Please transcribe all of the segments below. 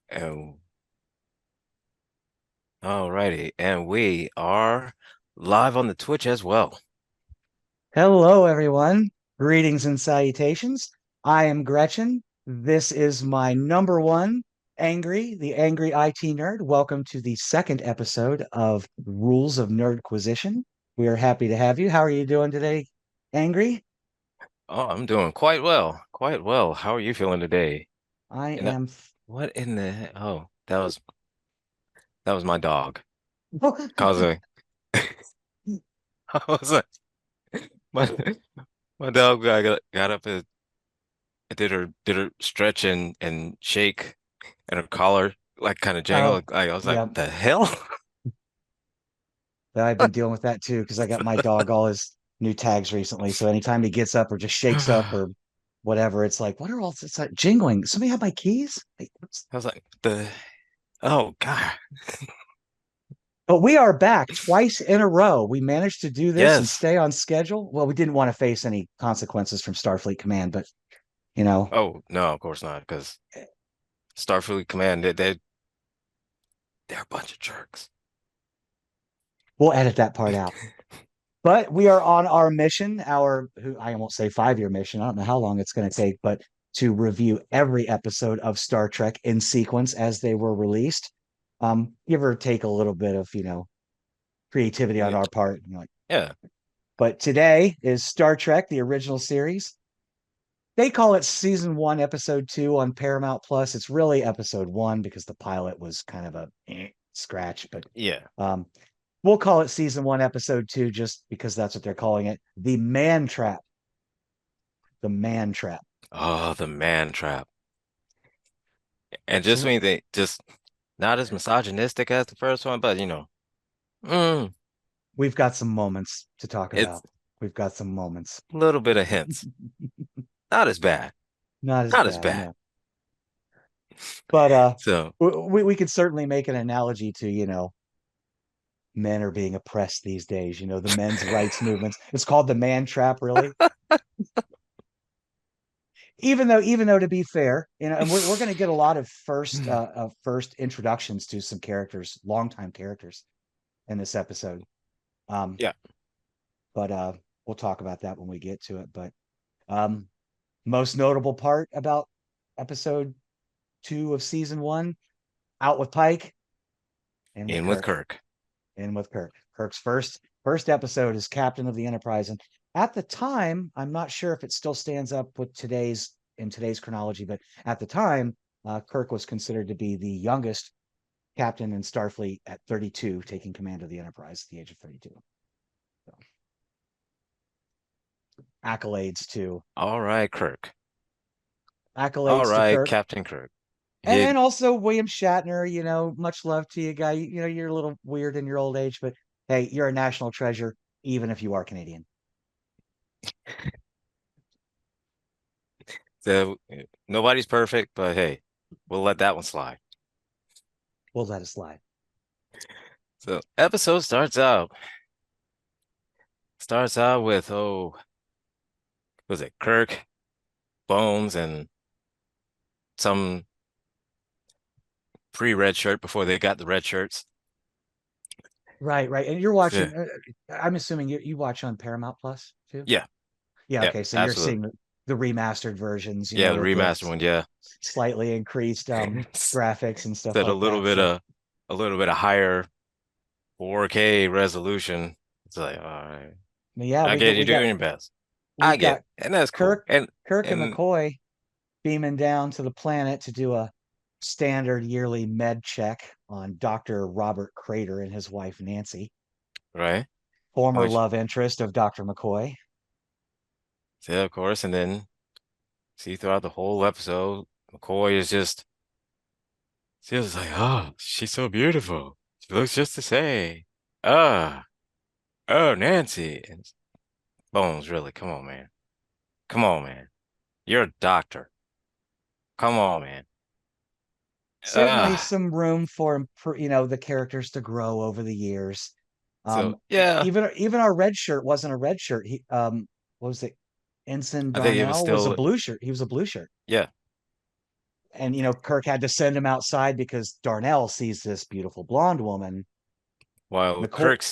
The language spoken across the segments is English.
And alrighty, and we are live on the Twitch as well. Hello, everyone. Greetings and salutations. I am Gretchen. This is my number one the angry IT nerd. Welcome to the second episode of Rules of Nerdquisition. We are happy to have you. How are you doing today, Angry? Oh, I'm doing quite well, quite well. How are you feeling today? I And am. what in the oh, that was my dog causing. I was like, my my dog got up and did her stretch and shake, and her collar like kind of Oh, jangled. Like I was like, yeah. the hell? I've been dealing with that too because I got my dog all his new tags recently. So anytime he gets up or just shakes up I or whatever, it's like, what are all this like jingling? Somebody have my keys? Like, was like, the oh God, But we are back twice in a row. We managed to do this and yes. stay on schedule. Well, we didn't want to face any consequences from Starfleet Command, but you know, Oh no, of course not, because Starfleet Command, they're a bunch of jerks. we'll edit that part out. But we are on our mission, I won't say 5-year mission. I don't know how long it's going to take, but to review every episode of Star Trek in sequence as they were released. Give or take a little bit of, creativity on Yeah. our part. Yeah. But today is Star Trek, the original series. They call it season one, episode two on Paramount Plus. It's really episode one because the pilot was kind of a scratch, but Yeah. um, we'll call it season one, episode two, just because that's what they're calling it. The Man Trap. The Man Trap. Oh, the man trap. And just So when they just not as misogynistic as the first one, but mm, we've got some moments to talk it's about. We've got some moments. a little bit of hints. Not as bad. Not as Not as bad, bad. no. But So, we could certainly make an analogy to, men are being oppressed these days, the men's rights movements. It's called the Man Trap, really. Even though to be fair, and we're going to get a lot of first introductions to some characters, longtime characters in this episode. Um, yeah. but we'll talk about that when we get to it. But um, most notable part about episode two of season one, out with Pike, in with In with Kirk, Kirk. in with Kirk. Kirk's first episode as captain of the Enterprise, and at the time, I'm not sure if it still stands up with today's chronology, but at the time, Kirk was considered to be the youngest captain in Starfleet at 32, taking command of the Enterprise at the age of 32. So, accolades to All right, Kirk. All accolades to right, Kirk. Captain Kirk. And He also William Shatner, much love to you, guy. You're a little weird in your old age, but hey, you're a national treasure, even if you are Canadian. so nobody's perfect, but hey, we'll let that one slide. We'll let it slide. So episode starts out with was it Kirk, Bones, and some pre-red shirt before they got the red shirts. Right, right. And you're watching, Yeah, I'm assuming you watch on Paramount Plus too? yeah, Yeah, yeah, okay. So you're absolutely. seeing the remastered versions, Yeah, the with the remastered one, yeah. slightly increased graphics and stuff Said like that. So a little bit of higher 4K resolution. It's like, all right, yeah, I we got get you we got doing your best. I we've get got it, and that's cool. Kirk Kirk and And McCoy beaming down to the planet to do a standard yearly med check on Dr. Robert Crater and his wife Nancy, right, former which love interest of Dr. McCoy. yeah, of course, and then see throughout the whole episode, McCoy is just like, oh, she's so beautiful. She looks just the same. Ah, oh, Nancy. And Bones, really, come on, man. Come on, man. You're a doctor. Come on, man. Certainly Ah, some room for the characters to grow over the years. so Um, yeah, even our red shirt wasn't a red shirt. What was it? Ensign I think it was Darnell was a still, blue shirt. He was a blue shirt. yeah, And Kirk had to send him outside because Darnell sees this beautiful blonde woman, While McCoy, Kirk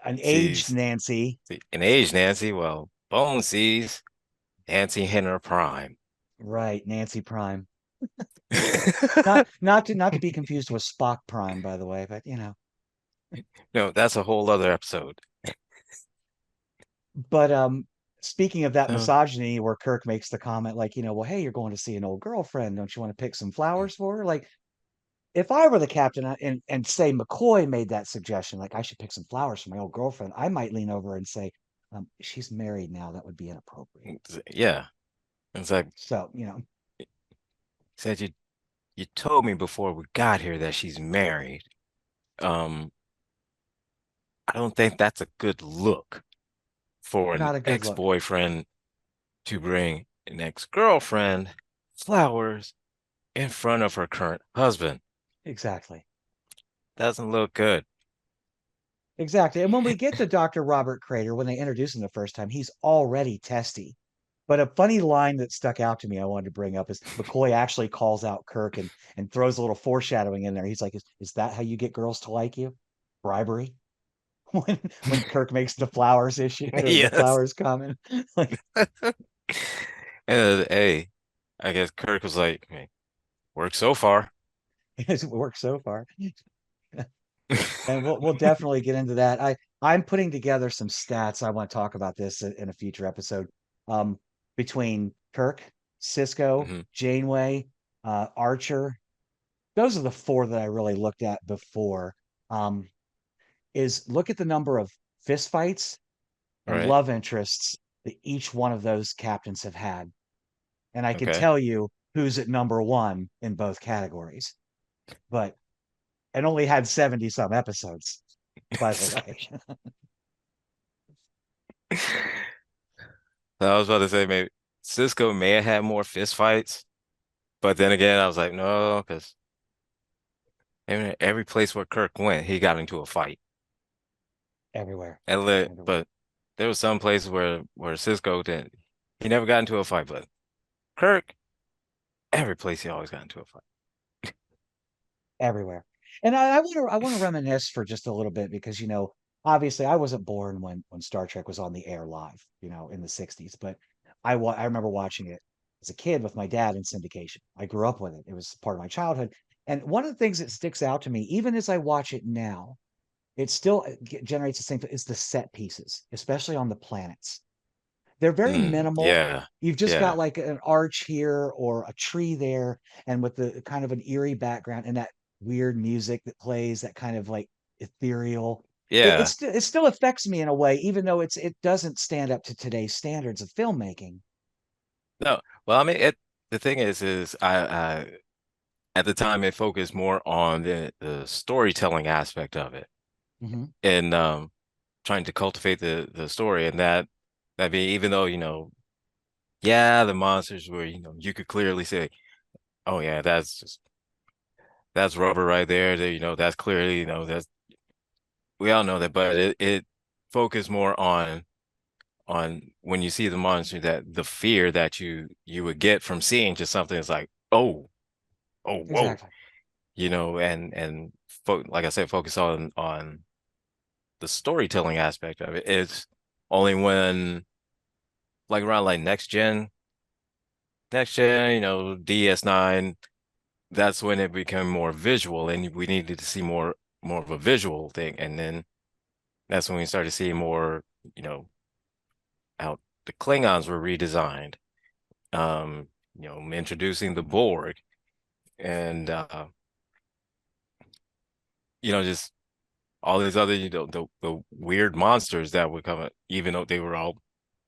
an aged sees Nancy. an age Nancy, well, Bone sees Nancy in her prime. Right, Nancy Prime. Not to be confused with Spock Prime, by the way, but No, that's a whole other episode. But speaking of that So, misogyny, where Kirk makes the comment like, well, hey, you're going to see an old girlfriend. Don't you want to pick some flowers for her? Like, if I were the captain and say McCoy made that suggestion, like I should pick some flowers for my old girlfriend, I might lean over and say, she's married now. That would be inappropriate. yeah, it's like So, said you told me before we got here that she's married. Um, I don't think that's a good look for an not a good look. ex-boyfriend to bring an ex-girlfriend flowers in front of her current husband. Exactly. Doesn't look good. Exactly. And when we get to Dr. Robert Crater, when they introduce him the first time, he's already testy. But a funny line that stuck out to me, I wanted to bring up is McCoy actually calls out Kirk and throws a little foreshadowing in there. He's like, is that how you get girls to like you? Bribery? When Kirk makes the flowers issue or the Yes. flowers comment. Like And hey, I guess Kirk was like, hey, worked so far. it's worked so far. And we'll definitely get into that. I'm putting together some stats. I want to talk about this in a future episode. Um, Between Kirk, Cisco, Hmm. Janeway, Archer, those are the four that I really looked at before. Um, is look at the number of fistfights and Right. love interests that each one of those captains have had, and I can Okay. tell you who's at number one in both categories. But it only had 70 some episodes, by the way. I was about to say maybe Cisco may have had more fist fights, but then again, I was like, no, because every place where Kirk went, he got into a fight. Everywhere, everywhere. But there was some places where Cisco didn't. He never got into a fight, but Kirk, every place he always got into a fight. Everywhere. And I want to reminisce for just a little bit because obviously I wasn't born when Star Trek was on the air live, in the 60s, but I remember watching it as a kid with my dad in syndication. I grew up with it. It was part of my childhood. And one of the things that sticks out to me, even as I watch it now, it still generates the same, is the set pieces, especially on the planets. They're very minimal. Yeah, You've just got yeah, like an arch here or a tree there, and with the kind of an eerie background and that weird music that plays, that kind of like ethereal. yeah. It still affects me in a way, even though it doesn't stand up to today's standards of filmmaking. No, well, I mean, the thing is I at the time it focused more on the storytelling aspect of it Hmm. and trying to cultivate the story and that be even though yeah, the monsters were you could clearly say, oh yeah, that's rubber right there. That's clearly that's we all know that, but it focused more on when you see the monster that the fear that you would get from seeing just something that's like oh whoa, Exactly. and like I said, focus on the storytelling aspect of it. It's only when like around like next gen, DS9, that's when it became more visual and we needed to see more of a visual thing. And then that's when we started seeing more, you know, how the Klingons were redesigned, introducing the Borg and just all these other, the weird monsters that would come, even though they were all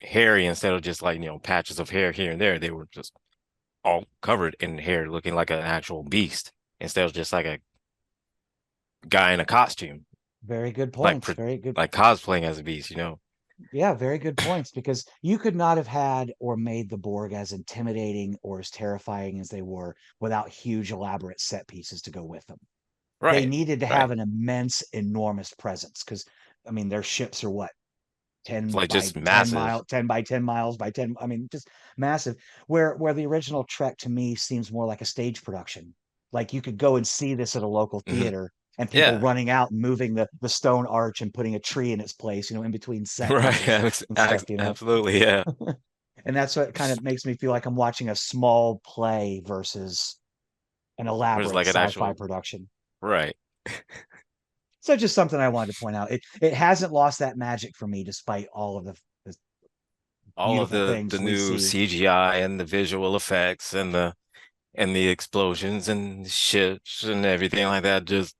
hairy instead of just like, patches of hair here and there, they were just all covered in hair, looking like an actual beast instead of just like a guy in a costume, Very good like points. Very good. like cosplaying as a beast. Yeah, very good points because you could not have had or made the Borg as intimidating or as terrifying as they were without huge, elaborate set pieces to go with them. They Right, needed to have right. an immense, enormous presence because, I mean, their ships are what, It's 10 like by just 10 massive. mile, 10 by 10 miles by 10. I mean, just massive. Where the original Trek to me seems more like a stage production. Like you could go and see this at a local Hmm. theater and people Yeah. running out and moving the stone arch and putting a tree in its place, in between set Right. pieces and stuff. Absolutely. Yeah. And that's what kind of makes me feel like I'm watching a small play versus an There's elaborate like an sci-fi actual production. right. So just something I wanted to point out. It hasn't lost that magic for me, despite all of the All of beautiful the things we new see. CGI and the visual effects and the explosions and ships and everything like that. Just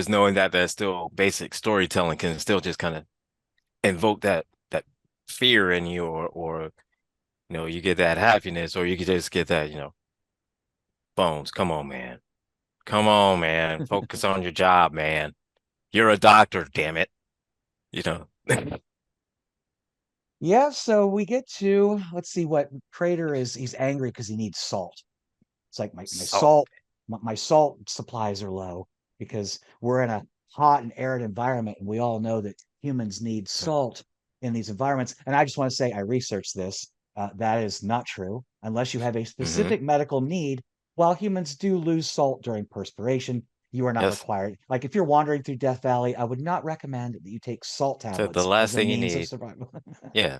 knowing that there's still basic storytelling can still just kind of invoke that fear in you, or you get that happiness, or you could just get that, Bones, come on, man. Come on, man. Focus on your job, man. You're a doctor, damn it. You know. Yeah, so we get to let's see what Crater is. He's angry because he needs salt. It's like my Salt. salt my salt supplies are low because we're in a hot and arid environment, and we all know that humans need salt in these environments. And I just want to say I researched this. That is not true unless you have a Hmm. specific medical need. While humans do lose salt during perspiration, you are not Yes. required. Like if you're wandering through Death Valley, I would not recommend that you take salt So the tablets last as a thing you means of need, survival. yeah.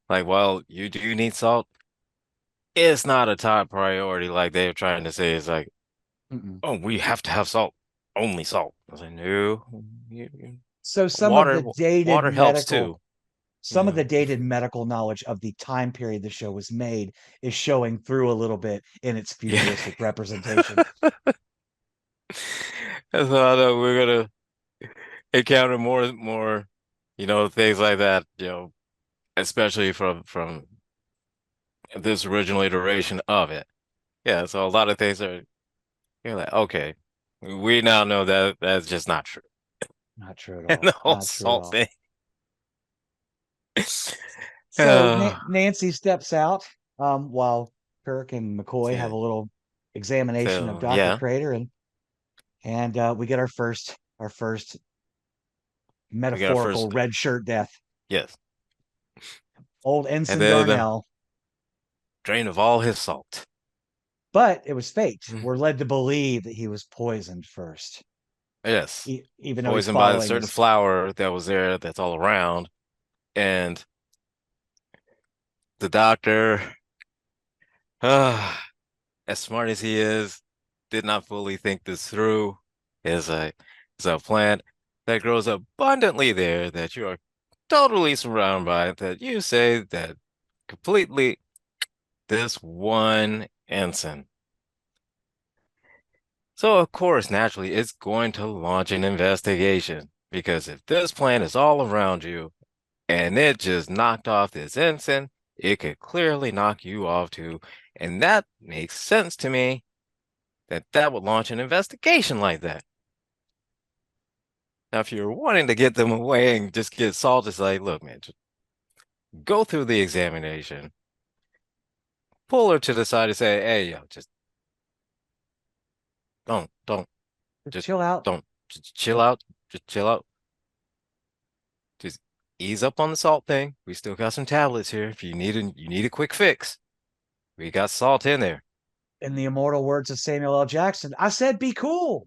Like, well, you do need salt. It's not a top priority like they're trying to say. It's like, Mm-mm. oh, we have to have salt. Only salt. I was like, no. So some of the Water, dated water helps medical too. You some of know. the dated medical knowledge of the time period the show was made is showing through a little bit in its Yeah. futuristic representation. And so I know we're gonna encounter more, things like that, especially from this original iteration of it. Yeah, so a lot of things are you're like, okay, we now know that that's just not true. Not true at And the all. whole Not true at salt all. thing. So Uh, Nancy steps out while Kirk and McCoy have so, a little examination of so Dr. yeah, Crater, and we get our first we got our metaphorical first red shirt death. yes. Old And Ensign then the Darnell. drain of all his salt. But it was fate. Mm. We're led to believe that he was poisoned first, Yes. even though he's Poisoned by a following certain his. flower that was there that's all around. And the doctor, ah, as smart as he is, did not fully think this through. Is a plant that grows abundantly there that you are totally surrounded by, that you say that completely this one ensign. So of course, naturally, it's going to launch an investigation because if this plant is all around you and it just knocked off this ensign, it could clearly knock you off too. And that makes sense to me that that would launch an investigation like that. Now, if you're wanting to get them away and just get Saul, just like, look, man, just go through the examination, pull her to the side and say, hey, yo, just don't, Just just chill out. just chill out, just chill out, just ease up on the salt thing. We still got some tablets here. If you need a quick fix, we got salt in there. In the immortal words of Samuel L. Jackson, I said, be cool.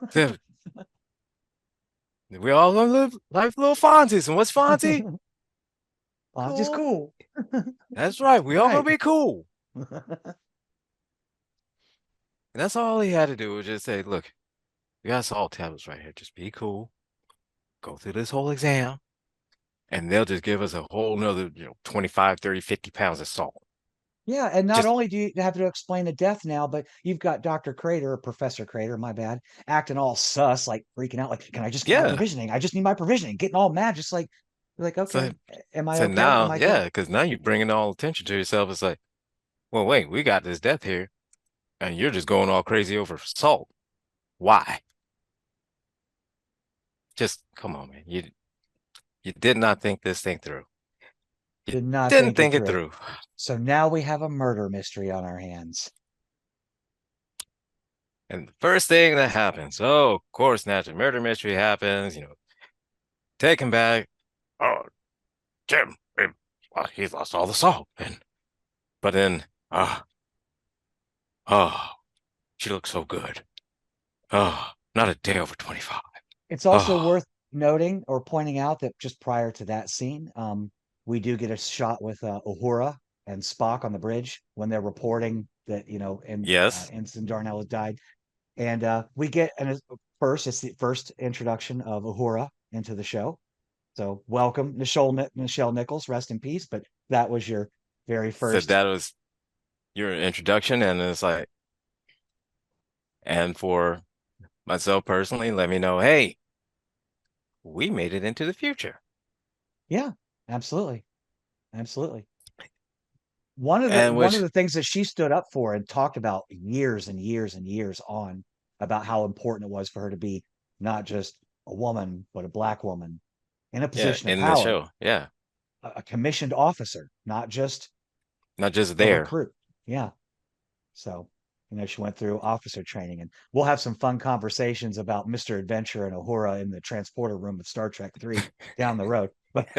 So, we all gonna live like little Fonzies. And what's Fonzie? I'm just Cool. cool. That's right. We all gonna Right. be cool. And that's all he had to do was just say, look, we got salt tablets right here. Just be cool. Go through this whole exam, and they'll just give us a whole nother, 25, 30, 50 pounds of salt. Yeah, and not Just, only do you have to explain the death now, but you've got Dr. Crater, or Professor Crater, my bad, acting all sus, like freaking out, like, can I just get my yeah. provisioning? I just need my provisioning, getting all mad, just like, So, okay, am I so okay? Am now, I good? yeah, because now you're bringing all attention to yourself. It's like, well, wait, we got this death here, and you're just going all crazy over salt. Why? Just come on, man. You did not think this thing through. You Did not didn't think it think it through. through. So now we have a murder mystery on our hands. And the first thing that happens, oh, of course, natural murder mystery happens, take him back. oh, Jim, well, he's lost all the salt. And but then, ah, oh, she looks so good. Oh, not a day over 25. It's also Oh, worth noting or pointing out that just prior to that scene, we do get a shot with Uhura and Spock on the bridge when they're reporting that yes, Ensign Darnell has died, and we get first it's the first introduction of Uhura into the show. So welcome, Nichelle Nichols, rest in peace. But that was your very so first. that was your introduction, and it's like, and for myself personally, let me know, hey, we made it into the future. Yeah, absolutely, absolutely. And One of which, the things that she stood up for and talked about years and years and years on about how important it was for her to be not just a woman, but a black woman in a yeah, position of in the power, show, yeah, a commissioned officer, not just not just a there. recruit. Yeah. So, she went through officer training, and we'll have some fun conversations about Mr. Adventure and Uhura in the transporter room of Star Trek 3 down the road. But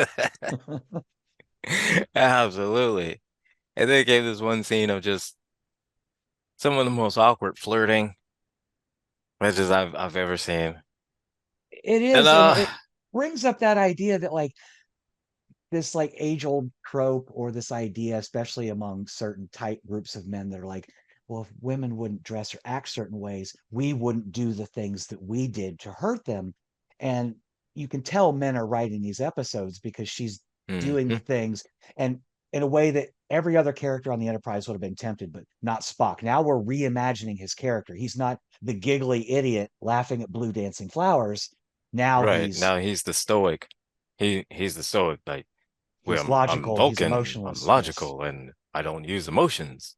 Absolutely. And they gave this one scene of just some of the most awkward flirting matches I've ever seen. it And is, and it brings up that idea that like this like age old trope or this idea, especially among certain tight groups of men that are like, well, if women wouldn't dress or act certain ways, we wouldn't do the things that we did to hurt them. And you can tell men are writing these episodes because she's doing the mhm, things and in a way that every other character on the Enterprise would have been tempted, but not Spock. Now we're reimagining his character. He's not the giggly idiot laughing at blue dancing flowers. Now right. Now he's the stoic. He's the stoic, like, well, he's I'm logical, he's Vulcan, I'm emotionless. Yes. logical, and I don't use emotions.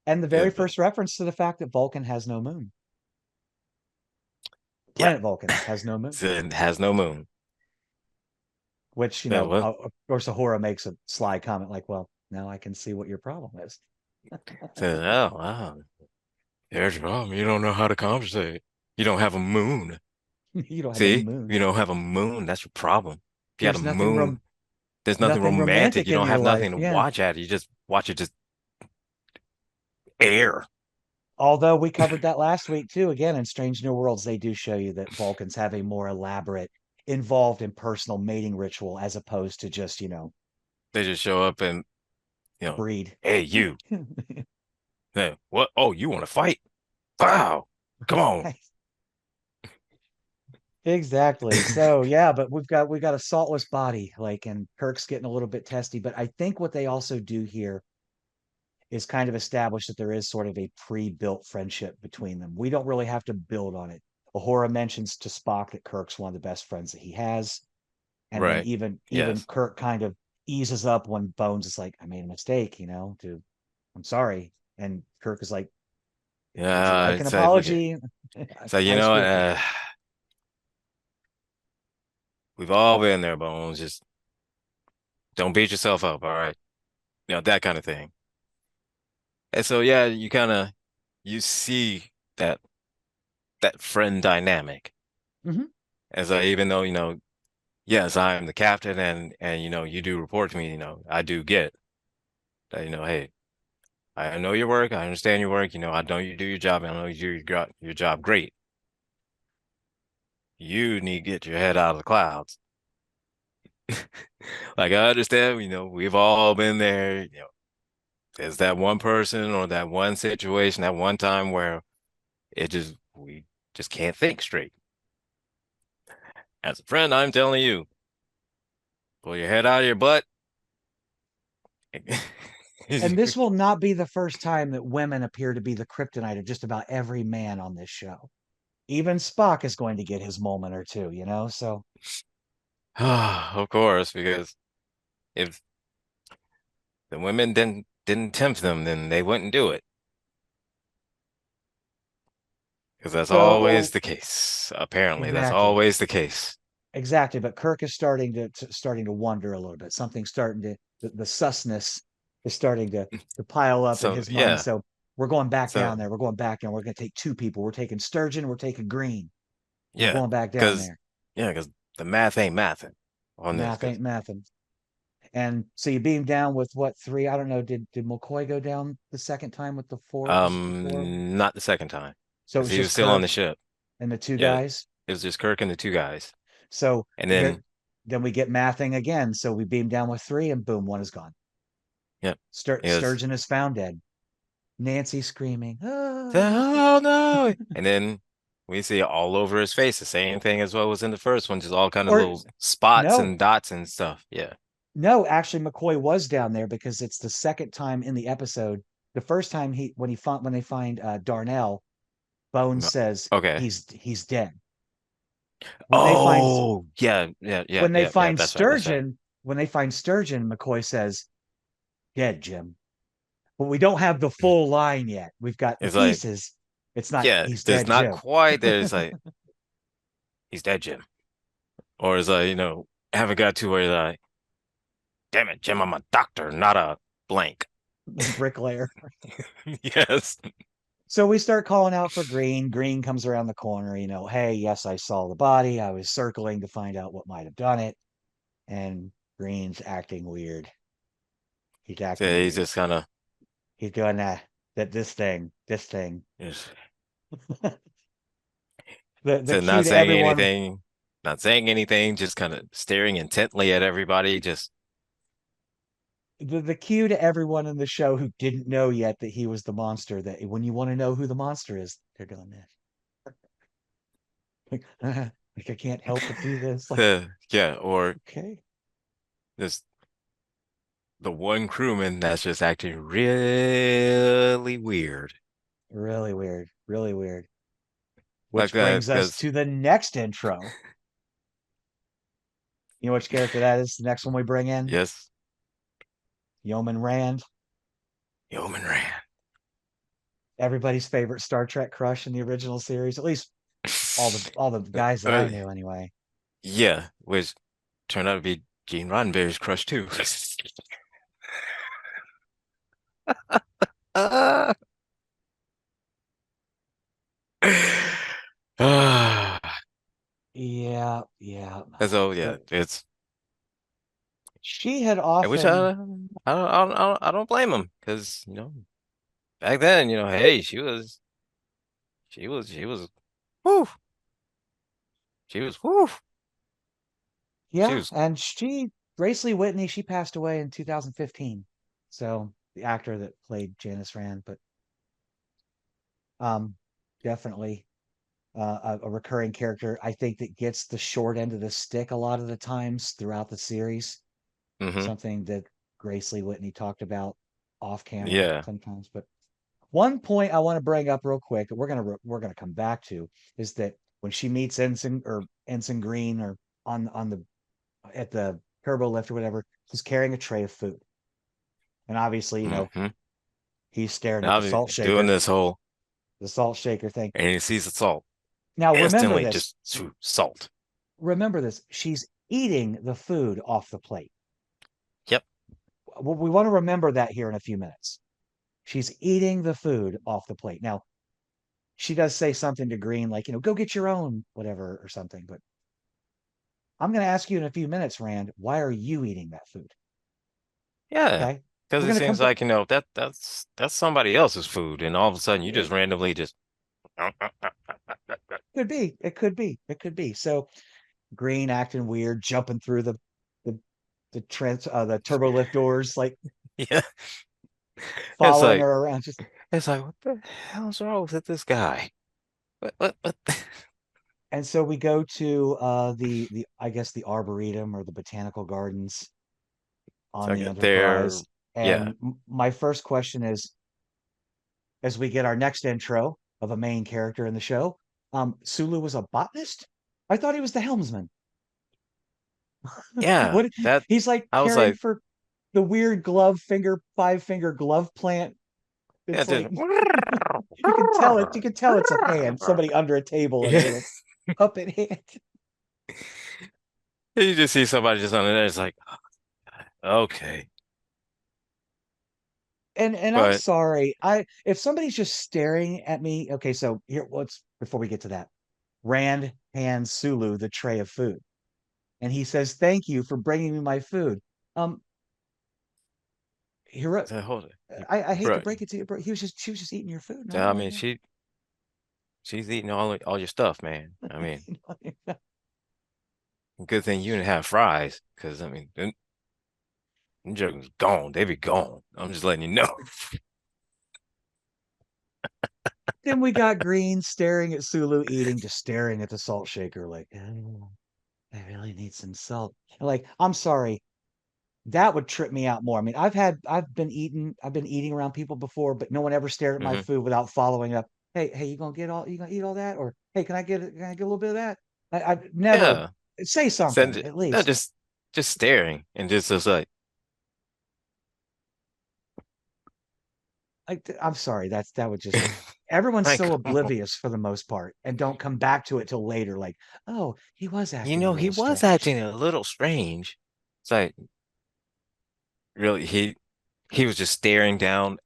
And the Yeah, very but first reference to the fact that Vulcan has no moon. yeah, Planet Vulcan has no moon, so it has no moon. which, Yeah, well, of course, Ahura makes a sly comment like, well, now I can see what your problem is. so, oh wow, there's your problem. You don't know how to conversate. You don't have a moon. You don't have a See, moon. you don't have a moon. That's your problem. If you had a There's moon, there's nothing nothing romantic. romantic You in don't your have life. nothing to Yeah. watch at. You just watch it just air. Although we covered that last week too, again, in Strange New Worlds, they do show you that Vulcans have a more elaborate, involved in personal mating ritual as opposed to just, They just show up and, you know, breed. hey, you. Hey, what? Oh, you want to fight? Wow. Come on. Exactly. So yeah, but we've got a saltless body, like, and Kirk's getting a little bit testy. But I think what they also do here is kind of establish that there is sort of a pre-built friendship between them. We don't really have to build on it. Uhura mentions to Spock that Kirk's one of the best friends that he has, and then Right. even Yes. Kirk kind of eases up when Bones is like, "I made a mistake, dude. I'm sorry." And Kirk is like, "Would you Yeah. like an It's like, look at, apology?" so you High know, spirited. we've all been there, Bones. Just don't beat yourself up. All right. You know, that kind of thing. And so, yeah, you see that friend dynamic. Hmm. And so even though, yes, I'm the captain and you do report to me, I do get that, hey, I know your work, I understand your work, I know you do your job, I know you do your job great. You need to get your head out of the clouds. Like I understand, we've all been there, there's that one person or that one situation, that one time where we just can't think straight. As a friend, I'm telling you, pull your head out of your butt. And this will not be the first time that women appear to be the kryptonite of just about every man on this show. Even Spock is going to get his moment or two. So, Of course, because if the women didn't tempt them, then they wouldn't do it. Because that's always so the case. Apparently, that's exactly, always the case. exactly. But Kirk is starting to wonder a little bit. Something's starting to the susness is starting to pile up in So his mind. yeah, So we're going back so down there. We're going back down. We're going to take two people. We're taking Sturgeon. We're taking Green. We're yeah, going back down because there. yeah, because the math ain't mathing. on this Math because ain't mathin'. And so you beam down with what, three? I don't know. Did McCoy go down the second time with the four? Was it the four? not the second time So it because was he was just still on Kirk the ship. and the two Yeah, guys. it was just Kirk and the two guys, So and here, then then we get mathing again. So we beam down with three, and boom, one is gone. yeah, it was Sturgeon is found dead. Nancy screaming, "Ah!" oh no, and then we see all over his face the same thing as what was in the first one, just all kind of Or little spots no, and dots and stuff. Yeah, no. Actually, McCoy was down there because it's the second time in the episode. The first time when they find Darnell, Bones says okay. he's dead. When they find Oh yeah, yeah, yeah, when they yeah, yeah. find That's right. That's right. Sturgeon, when they find Sturgeon, McCoy says, "Dead, Jim." But we don't have the full line yet. We've got the It's like pieces. It's not yeah, he's there's dead, not Jim. quite there. It's like he's dead, Jim, or it's like haven't got to where like damn it, Jim, I'm a doctor, not a blank. The bricklayer. Yes. So we start calling out for Green. Green comes around the corner, hey, yes, I saw the body. I was circling to find out what might have done it. And Green's acting weird. He's So acting he's weird. just kind of He's doing that this thing. just The so cue not to saying everyone, anything, not saying anything, just kind of staring intently at everybody. Just the cue to everyone in the show who didn't know yet that he was the monster, that when you want to know who the monster is, they're doing this. Like, like I can't help but do this. Like, yeah, or okay. just the one crewman that's just acting really weird. Really weird. Really weird. Like Which that, brings us because to the next intro. You know which character that is? The next one we bring in? yes, Yeoman Rand, Yeoman Rand. everybody's favorite Star Trek crush in the original series, at least all the guys that I Uh, knew anyway. yeah, which turned out to be Gene Roddenberry's crush too. Ah. Ah. Yeah, yeah. And so yeah, The it's she had I wish often I don't blame him because back then hey she was whoo whoo she yeah, was and Grace Lee Whitney, she passed away in 2015. So the actor that played Janice Rand, but um definitely a recurring character. I think that gets the short end of the stick a lot of the times throughout the series. hmm Something that Grace Lee Whitney talked about off camera yeah sometimes. But one point I want to bring up real quick that we're gonna come back to is that when she meets Ensign Green or on the at the turbo lift or whatever, he's carrying a tray of food, and obviously hmm he's staring at now he's doing the salt shaker thing. and he sees the salt Now remember instantly this. just salt. Remember this. She's eating the food off the plate. Yep. We want to remember that here in a few minutes. She's eating the food off the plate. Now, she does say something to Green, like, go get your own, whatever, or something. But I'm going to ask you in a few minutes, Rand, why are you eating that food? Yeah, Okay. because We're it going to come seems back. like that's somebody else's food, and all of a sudden you just It randomly just could be. It could be. It could be. So Green acting weird, jumping through the, the turbo lift doors, like yeah. It's following her like around. Just it's like what the hell's wrong with this guy? What? and so we go to the I guess the arboretum or the botanical gardens So on I the get there. Enterprise. Yeah, And my first question is, as we get our next intro of a main character in the show, Sulu was a botanist. I thought he was the helmsman. yeah. What That he's like I was caring like, for the weird glove finger, 5 finger glove plant. yeah, It's just like you can tell it. You can tell it's a hand. Somebody under a table and a yeah. little puppet hand. You just see somebody just on there. It's like okay, And I'm but sorry. I if somebody's just staring at me. Okay, so here, let's before we get to that. Rand hands Sulu the tray of food. and he says, "Thank you for bringing me my food." Um, Hero, So hold it, I hate to bro. break it to you, bro. She was just eating your food, not I more mean, than that. she's eating all your stuff, man. I mean, good thing you didn't have fries, because I mean, them jokers gone. They be gone. I'm just letting you know. Then we got Green staring at Sulu eating, just staring at the salt shaker, like, oh, I really need some salt. And like, I'm sorry, that would trip me out more. I mean, I've been eating around people before, but no one ever stared at my Hmm. food without following up. Hey, you gonna eat all that? Or hey, can I get a little bit of that? I've never Yeah, say send something it. at No, least. just staring and just like, I'm sorry, that would just everyone's like, so come on. oblivious for the most part and don't come back to it till later. Like, oh, he was You acting a know, he little was strange. acting a little strange. It's like, really, he was just staring down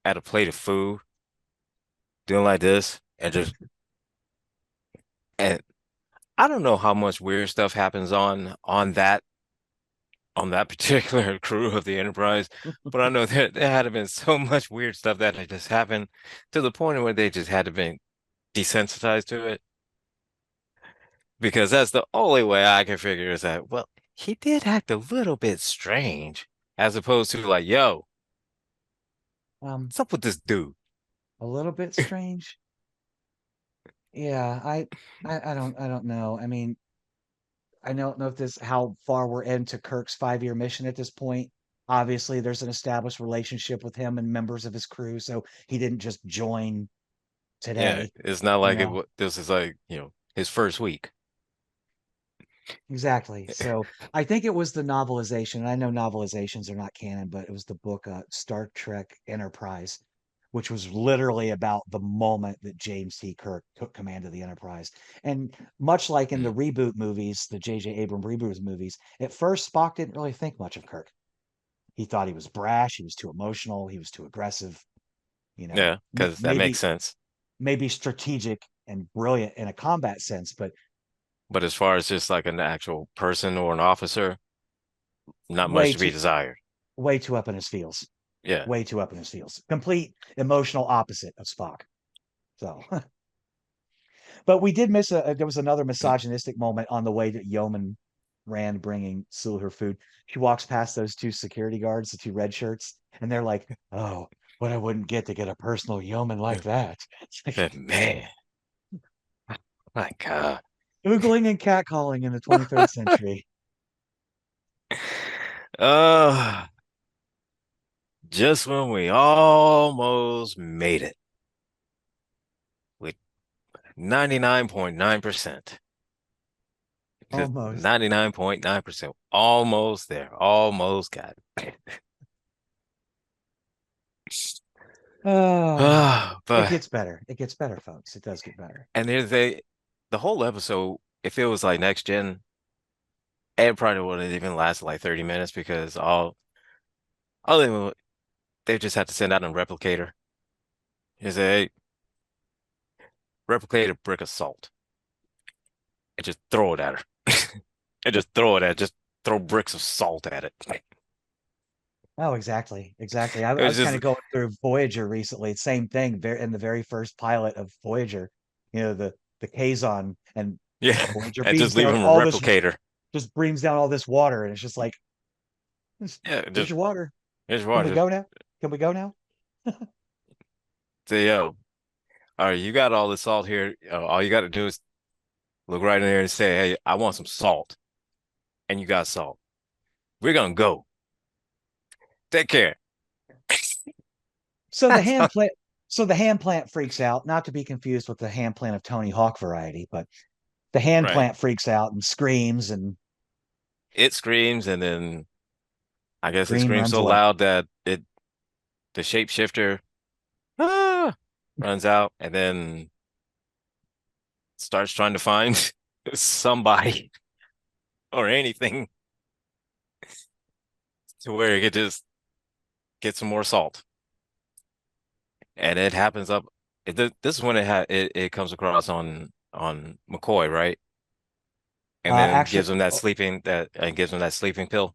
at a plate of food, doing like this, and I don't know how much weird stuff happens on that particular crew of the Enterprise, but I know there had to been so much weird stuff that had just happened to the point where they just had to be desensitized to it. Because that's the only way I can figure is that, well, he did act a little bit strange, as opposed to like, yo, Um, what's up with this dude? a little bit strange. Yeah, I don't know. I mean, I don't know if this how far we're into Kirk's 5-year mission at this point. Obviously, there's an established relationship with him and members of his crew, so he didn't just join Yeah, today, it's not you like know. this is like, his first week. Exactly. So I think it was the novelization. And I know novelizations are not canon, but it was the book Star Trek Enterprise, which was literally about the moment that James T. Kirk took command of the Enterprise. And much like in the Mm. reboot movies, the J.J. Abrams reboot movies, at first Spock didn't really think much of Kirk. He thought he was brash, he was too emotional, he was too aggressive, you know, Yeah, because that makes sense. maybe strategic and brilliant in a combat sense, but But as far as just like an actual person or an officer, not much way to be too desired. way too up in his feels. Yeah. Way too up in his feels. Complete emotional opposite of Spock. So, but we did miss there was another misogynistic moment on the way that Yeoman ran bringing Sue her food. She walks past those two security guards, the two red shirts, and they're like, "Oh, what I wouldn't get to get a personal yeoman like that." It's like Man, my God. oogling and catcalling in the 23rd century. Uh, just when we almost made it with 99.9%. Just Almost. 99.9%. Almost there. Almost got it. Oh, it But gets better. It gets better, folks. It does get better. and the whole episode, if it was like next gen, it probably wouldn't even last like 30 minutes because all they just had to send out a replicator. You say, hey, replicate a brick of salt and just throw it at her. And just throw it at just throw bricks of salt at it. Oh, exactly, exactly. It I was was kind just of going through Voyager recently. Same thing. Very in the very first pilot of Voyager, the Kazon and yeah, Voyager and just beams leave down him a all this, replicator. just brings down all this water, and it's just like, Yeah, here's just your water. here's Can water. we Just go now? Can we go now? say, yo, all right, you got all the salt here. All you got to do is look right in there and say, hey, I want some salt, and you got salt. We're gonna go. Take care. So the That's hand all- plant, so the hand plant freaks out, not to be confused with the hand plant of Tony Hawk variety, but the hand right. plant freaks out and screams, and It screams, and then I guess it Green screams runs so away. loud that the shapeshifter ah, runs out, and then starts trying to find somebody or anything to where he could just get some more salt. And it happens up. This is when it comes across on McCoy, right? and then Actually, gives him that sleeping pill.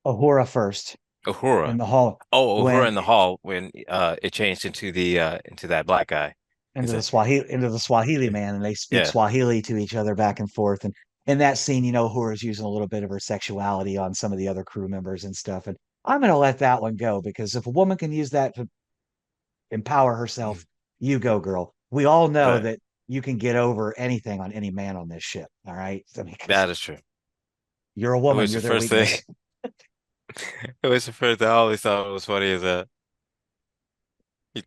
Ahura first in Uhura. the hall Oh, Uhura when in the hall when it changed into the into that black guy. He said, Into the Swahili man, and they speak "Yeah, Swahili to each other back and forth. And in that scene, Ahura's using a little bit of her sexuality on some of the other crew members and stuff. And I'm going to let that one go because if a woman can use that to empower herself, you go, girl. We all know right, that you can get over anything on any man on this ship. All right. I mean, because that is true." you're a It woman, was the you're their first thing. weakness. It was the first thing I always thought was funny is that he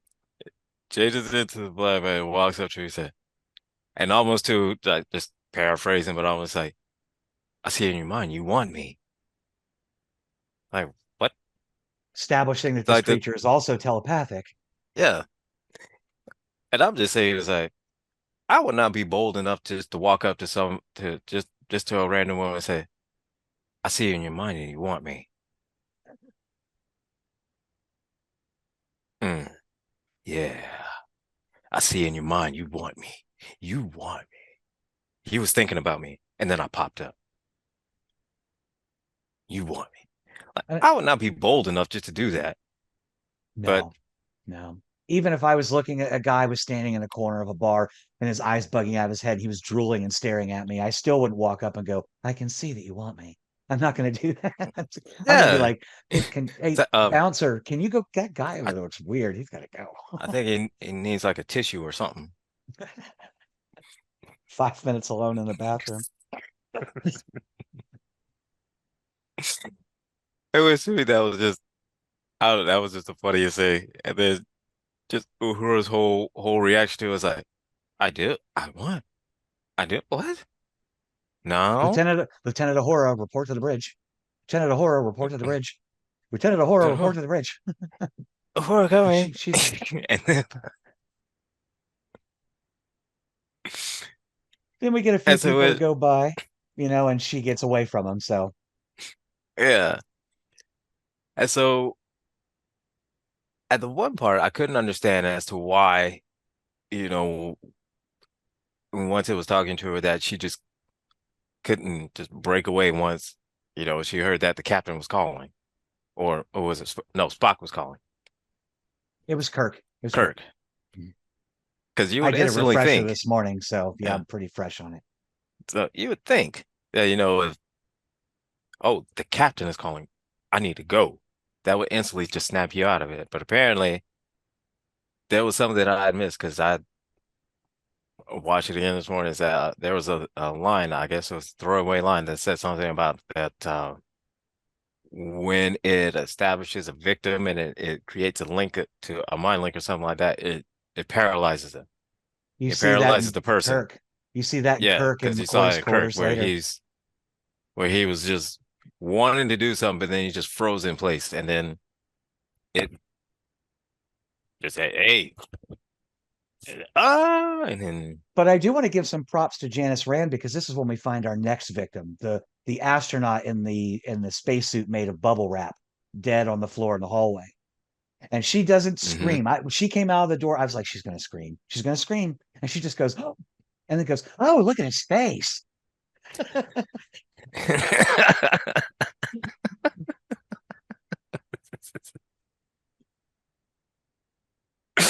changes into the black man, walks up to, he said, and almost to like just paraphrasing, but almost like, "I see in your mind, you want me." Like what? Establishing that this Like the creature is also telepathic. yeah. And I'm just saying, it's like I would not be bold enough just to walk up to some to just to a random woman and say, "I see in your mind and you want me." Mm, yeah. I see in your mind you want me. You want me. He was thinking about me, and then I popped up. You want me. Like, Uh, I would not be bold enough just to do that. But no, no. Even if I was looking at a guy was standing in a corner of a bar and his eyes bugging out of his head, he was drooling and staring at me, I still wouldn't walk up and go, I can see that you want me. I'm not going to do that. I'm going to be yeah, like, hey, So, bouncer, can you go? That guy over I there looks weird. He's got to I go. think he needs like a tissue or something. 5 minutes alone in the bathroom. It was to me that was just I don't know, that was just the funniest thing. And then just Uhura's whole reaction to it was like, I did, I what? I did what? No, Lieutenant Ahura, report to the bridge. Lieutenant Ahura, report to the bridge. Lieutenant Ahura, report to the bridge. Uhura coming. She's And then then we get a few and so people that it go by, and she gets away from him. So yeah. And so at the one part I couldn't understand as to why, you know, once it was talking to her that she just couldn't just break away once, she heard that the captain was calling. Or was it no, Spock was calling. it was Kirk. It was Kirk. Kirk. Because you I would did a instantly refresher think, this morning, so yeah, yeah. I'm pretty fresh on it. So you would think that, if the captain is calling, I need to go. That would instantly just snap you out of it. But apparently there was something that I had missed because I watched it again this morning. Is that there was a line, I guess it was a throwaway line that said something about that when it establishes a victim and it creates a link to a mind link or something like that, it paralyzes them. You It see that paralyzes in the person. Kirk. You see that in Yeah, Kirk and because you saw it McCoy's in Kirk quarters later. where he was just wanting to do something, but then he just froze in place, and then it just said, "Hey, and then But I do want to give some props to Janice Rand because this is when we find our next victim, the astronaut in the spacesuit made of bubble wrap, dead on the floor in the hallway. And she doesn't hmm scream. When she came out of the door, I was like, she's gonna scream. She's gonna scream. And she just goes, oh, and then goes, oh, look at his face.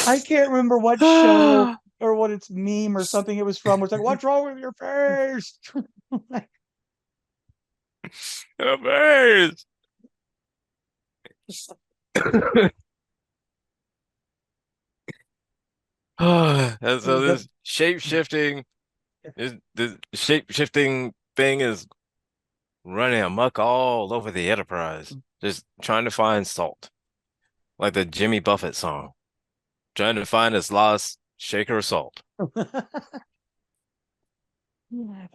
I can't remember what show or what its meme or something it was from. It's like, what's wrong with your face? Amazed. And so The, this this shape shifting thing is running amok all over the Enterprise, just trying to find salt, like the Jimmy Buffett song, trying to find his lost shaker of salt.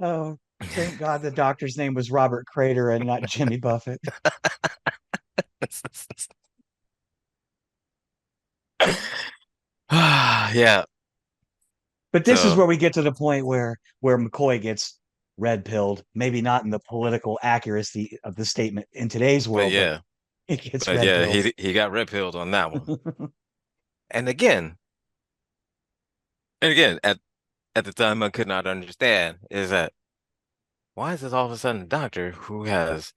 oh, thank God the doctor's name was Robert Crater and not Jimmy Buffett. Yeah. But this is So, where we get to the point where McCoy gets red pilled. Maybe not in the political accuracy of the statement in today's but world, but yeah, it gets red pilled. he got red pilled on that one. And again, and again, at the time I could not understand is that why is this all of a sudden a doctor who has,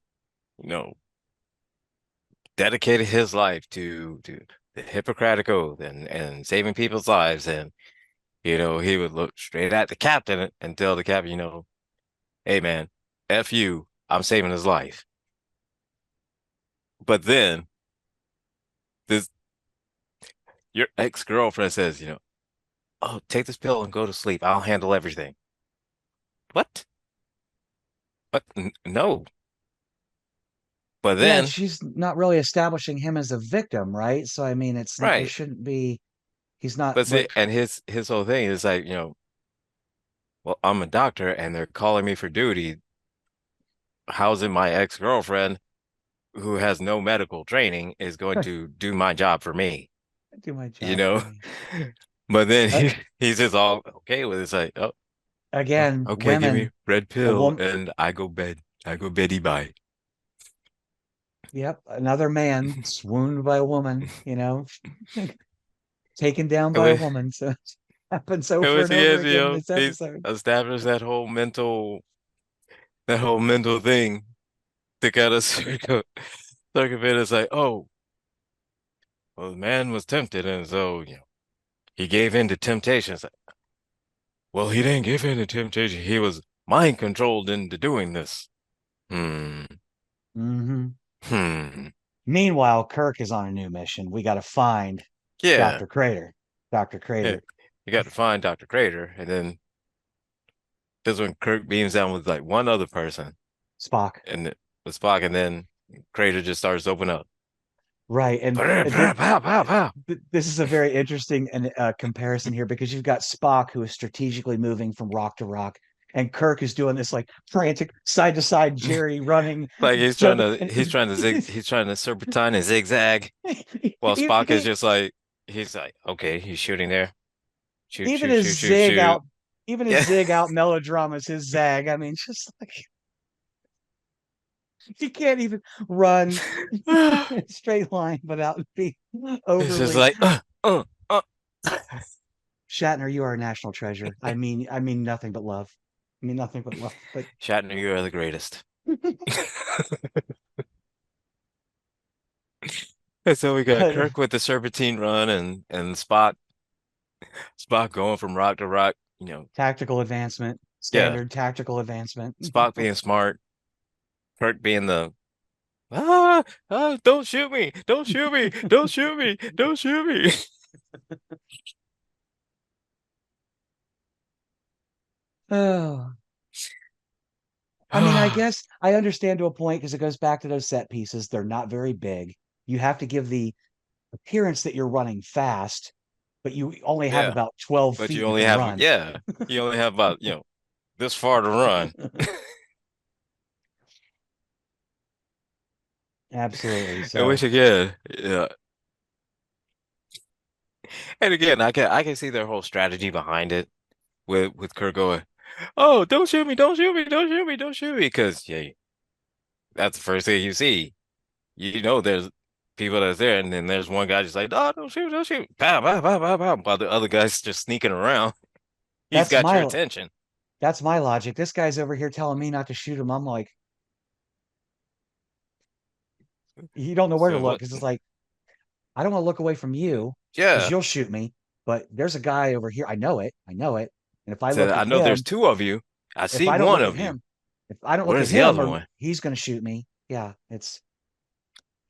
you know, dedicated his life to the Hippocratic Oath and saving people's lives, and he would look straight at the captain and tell the captain, hey man, F you, I'm saving his life. But then this your ex-girlfriend says, oh, take this pill and go to sleep. I'll handle everything. What? What? No. But Yeah, then, she's not really establishing him as a victim, right? So I mean, it right. shouldn't be. He's not But see, what. and his whole thing is like, well, I'm a doctor and they're calling me for duty. How's it my ex-girlfriend, who has no medical training, is going to do my job for me? Do my You job for know? me. But then Uh, he's just all okay with it. It's like, oh, again, okay, give me women, red a pill woman. and I go bed. I go beddy bye. Yep, another man swooned by a woman. Taken down And by a we, woman. So it happens and over we and see over is, again in this he's episode. established that whole mental thing to kind of circumvent. It's like, oh, well, the man was tempted, and so he gave in to temptation. It's like, well, he didn't give in to temptation. He was mind controlled into doing this. Hmm. Hmm. Hmm. Meanwhile, Kirk is on a new mission. We got to find Yeah. Dr. Crater. Dr. Yeah. Crater. You got to find Dr. Crater, and then this when Kirk beams down with like one other person, Spock. and with Spock, and then Crater just starts to open up. Right. And Pow, pow, pow, pow. this is a very interesting comparison here because you've got Spock who is strategically moving from rock to rock, and Kirk is doing this like frantic side to side Jerry running, Like he's trying jumping. to he's trying to he's trying to serpentine and zigzag while Spock is He, just like he's like, okay, he's shooting there. Shoot, even shoot, his shoot, shoot, zig shoot. out, even his Yeah. zig out melodramas, his zag. I mean, just like he can't even run in a straight line without being It's just overly. like uh. Shatner, you are a national treasure. I mean nothing but love. I mean nothing but love. But Shatner, you are the greatest. And so we got but Kirk with the serpentine run and Spock going from rock to rock. tactical advancement, Yeah, standard tactical advancement. Spock being smart, Kirk being the don't shoot me, don't shoot me, don't shoot me, don't shoot me. Oh, I mean, I guess I understand to a point because it goes back to those set pieces. They're not very big. You have to give the appearance that you're running fast, but you only have Yeah, about 12 but you feet you only can have run. yeah, you only have about this far to run. Absolutely. And So which again, yeah, and again, I can see their whole strategy behind it with Kirk going, oh, don't shoot me, don't shoot me, don't shoot me, don't shoot me, because yeah, that's the first thing you see. There's people that's there, and then there's one guy just like, oh, don't shoot, pow, pow, pow, pow, pow, while the other guy's just sneaking around. He's that's got your my attention. that's my logic. This guy's over here telling me not to shoot him. I'm like, you don't know where to So look what? because it's like I don't want to look away from you because Yeah. you'll shoot me. But there's a guy over here. I know it. I know it. And if I So look at I know there's him, two of you. I if see I don't one look at of you. him, if I don't look at Where's the him, other or one? he's going to shoot me. Yeah, it's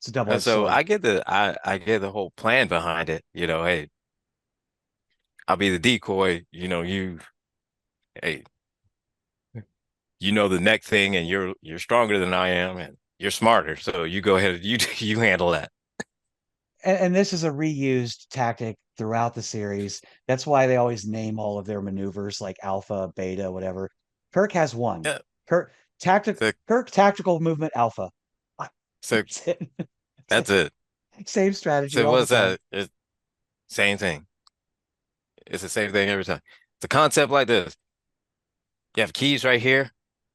a double And edged so sword. I get the whole plan behind it. Hey, I'll be the decoy. Hey, the neck thing, and you're stronger than I am, and you're smarter. So you go ahead, you handle that. And this is a reused tactic throughout the series. That's why they always name all of their maneuvers like alpha, beta, whatever. Kirk has one. Yeah. Kirk So Kirk tactical movement alpha. so That's it. that's it. Same strategy So all the what's time. that? It's same thing. It's the same thing every time. It's a concept like this. You have keys right here.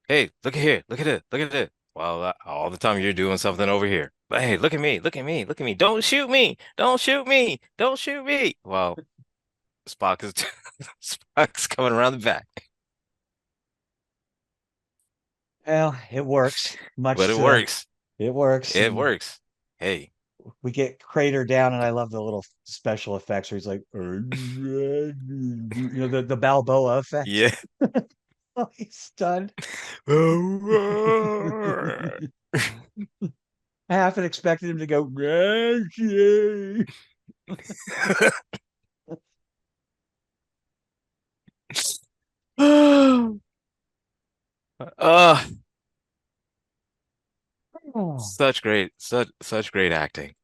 Hey, look at here. Look at it. Look at it. Well, all the time you're doing something over here. But hey, look at me. Look at me. Look at me. Don't shoot me. Don't shoot me. Don't shoot me. Well, Spock is Spock's coming around the back. Well, it works. but Much it to works. it works, It and works. Hey, we get Crater down, and I love the little special effects where he's like, you know, the Balboa effect. yeah. Oh, he's stunned. I half expected him to go, Reggie. uh, Oh. such great acting.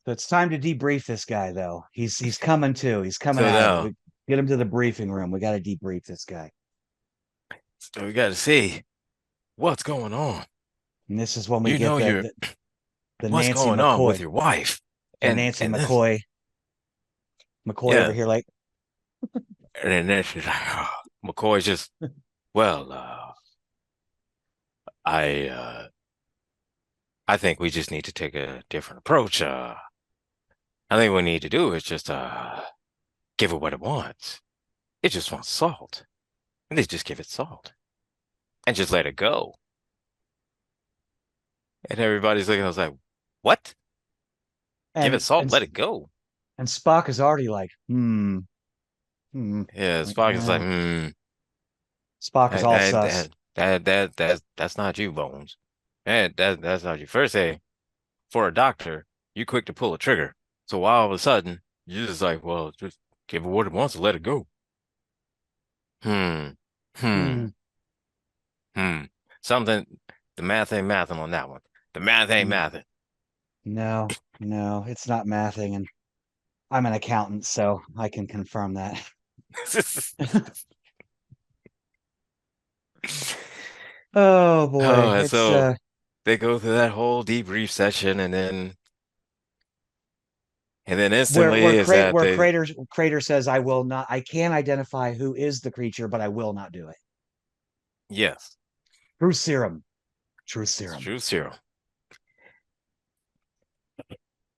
So it's time to debrief this guy, though. He's coming to. He's coming So out of it. now, We get him to the briefing room. We got to debrief this guy. so we got to see what's going on. And this is when we You get know, you're the what's Nancy going on with McCoy, your wife, the Nancy and this, McCoy over yeah, here, like, and then she's like, oh. McCoy's just, well, I I think we just need to take a different approach. I think what we need to do is just give it what it wants. It just wants salt. And they just give it salt and just let it go. And everybody's looking, I was like, what? Give it and salt, and let it go. and Spock is already like, Yeah, like, Spock is like, Spock is all sus. that's not you, Bones. That's not you. First, say, for a doctor, you quick to pull a trigger. So all of a sudden, you're just like, well, just give it what it wants and let it go. Hmm, Hmm. hmm, hmm. Something, the math ain't mathing on that one. The math ain't n- mathing. No, no, it's not mathing, and I'm an accountant, so I can confirm that. Oh boy, Oh, and it's so they go through that whole debrief session, and then instantly is that where they, Crater says, I will not, I can identify who is the creature, but I will not do it. yes, True serum. True it's serum. true zero.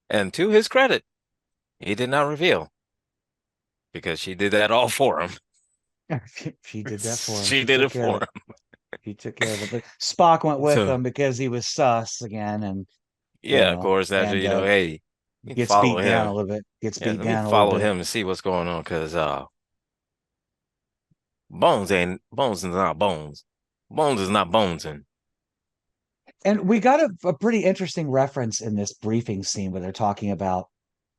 And to his credit, he did not reveal because she did that all for him. She did that for him. She did it for him. She took care of it. But Spock went with So him because he was sus again, and yeah, of course, after and hey, you gets follow beat down a him. little bit. Gets Yeah, beat let me down a little follow bit. him and see what's going on because Bones is not Bones. Bones is not Bones and And we got a pretty interesting reference in this briefing scene where they're talking about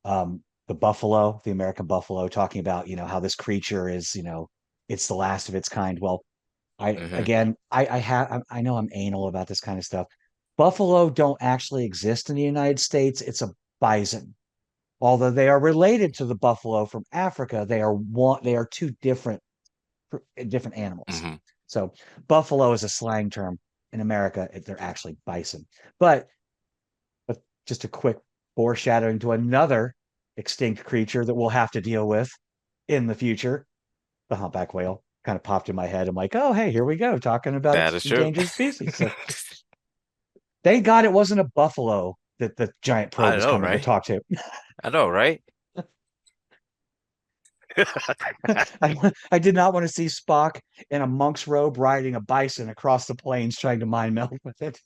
the buffalo, the American buffalo, talking about, how this creature is, it's the last of its kind. Well, I hmm again, I know I'm anal about this kind of stuff. Buffalo don't actually exist in the United States. It's a bison. Although they are related to the buffalo from Africa, they are two different animals. hmm So buffalo is a slang term in America. They're actually bison. But but just a quick foreshadowing to another extinct creature that we'll have to deal with in the future. The humpback whale kind of popped in my head. I'm like, oh, hey, here we go, talking about that is true. endangered species. So thank God it wasn't a buffalo that the giant probe I was know, coming to right? talk to. I know, right? I did not want to see Spock in a monk's robe riding a bison across the plains trying to mind meld with it.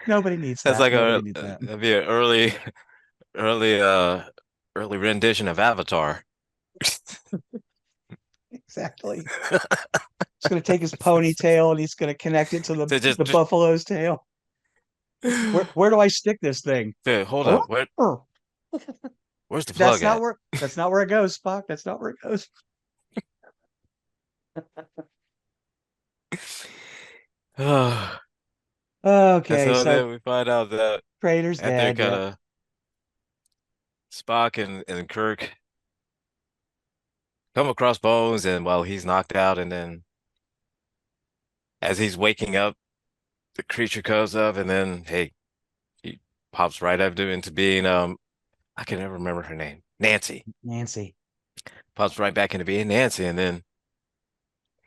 Nobody needs That's that. like Nobody needs that. that'd be an early early rendition of Avatar. Exactly. He's going to take his ponytail and he's going to connect it to So the just buffalo's tail. Where do I stick this thing? hold Oh, up, where's the that's plug not at? where that's not where it goes, Spock. That's not where it goes. And Okay, so so then we find out that Crater's after dead. kind Yep. of Spock and Kirk come across Bones, and while he's knocked out, and then as he's waking up, the creature comes up, and then hey, he pops right up into being I can never remember her name, Nancy. Nancy. Pops right back into being Nancy, and then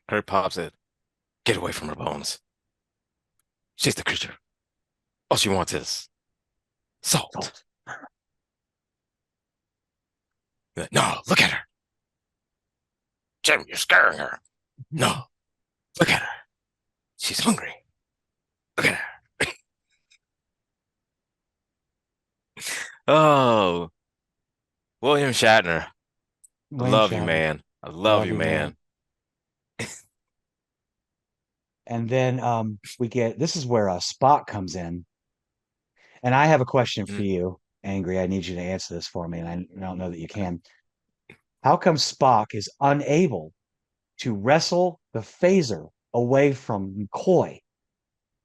Kirk pops it. Get away from her, Bones. She's the creature. All she wants is salt. Salt. No, look at her. Jim, you're scaring her. No, look at her. She's hungry. Look at her. Oh, William Shatner. I William love you, Shatner. man. I love Love you, you, man. man. And then we get this is where Spock comes in. And I have a question for Mm, you, Angry. I need you to answer this for me, and I don't know that you can. How come Spock is unable to wrestle the phaser away from McCoy,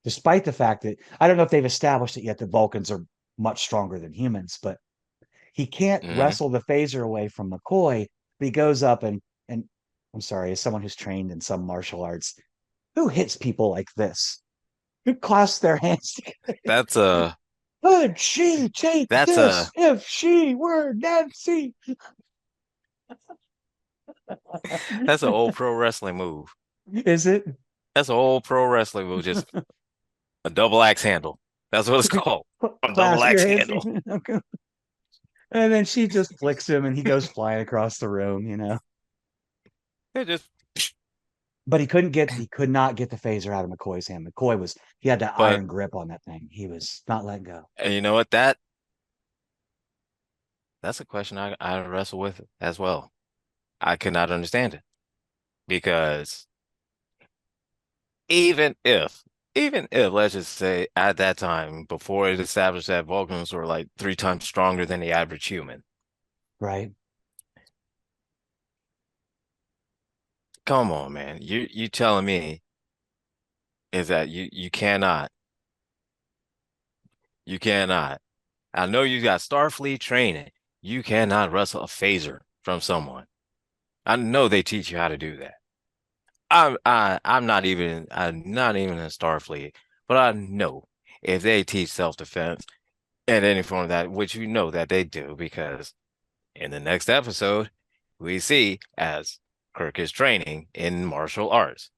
despite the fact that I don't know if they've established it yet that Vulcans are much stronger than humans, but he can't mm. wrestle the phaser away from McCoy, but he goes up and I'm sorry, as someone who's trained in some martial arts, who hits people like this? Who clasps their hands together? That's a Could she take that's this a if she were Nancy? that's an old pro wrestling move. Is it? That's an old pro wrestling move. Just a double axe handle. That's what it's called. A double Clasp your axe hands. handle. Okay. And then she just flicks him and he goes flying across the room. It just, But he could not get the phaser out of McCoy's hand. He had that but iron grip on that thing. He was not letting go. and you know what? That's a question I wrestle with as well. I could not understand it because even if, even if, let's just say at that time, before it established that Vulcans were like 3 times stronger than the average human, Right? come on, man. You telling me is that you cannot. I know you got Starfleet training. You cannot wrestle a phaser from someone. I know they teach you how to do that. I'm not even in Starfleet, but I know if they teach self-defense in any form of that, which you know that they do, because in the next episode, we see as Kirk is training in martial arts.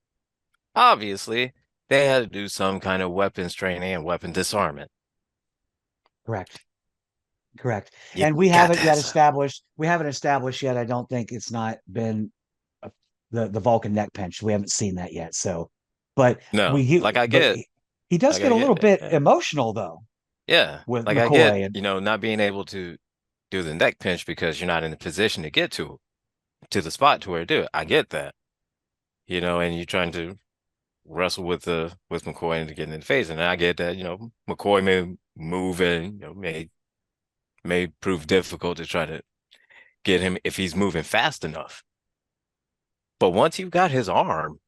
Obviously, they had to do some kind of weapons training and weapon disarmament. Correct. Correct. You And got to have some. we haven't established yet. I don't think it's not been a, the Vulcan neck pinch. We haven't seen that yet. So, but No, like I but get, he does like I get a little get, bit emotional though yeah, with like I get, McCoy. And not being able to do the neck pinch because you're not in the position to get to the spot to where to do it. I get that, and you're trying to wrestle with McCoy into getting in the face, and I get that, McCoy may move and may prove difficult to try to get him if he's moving fast enough. But once you've got his arm,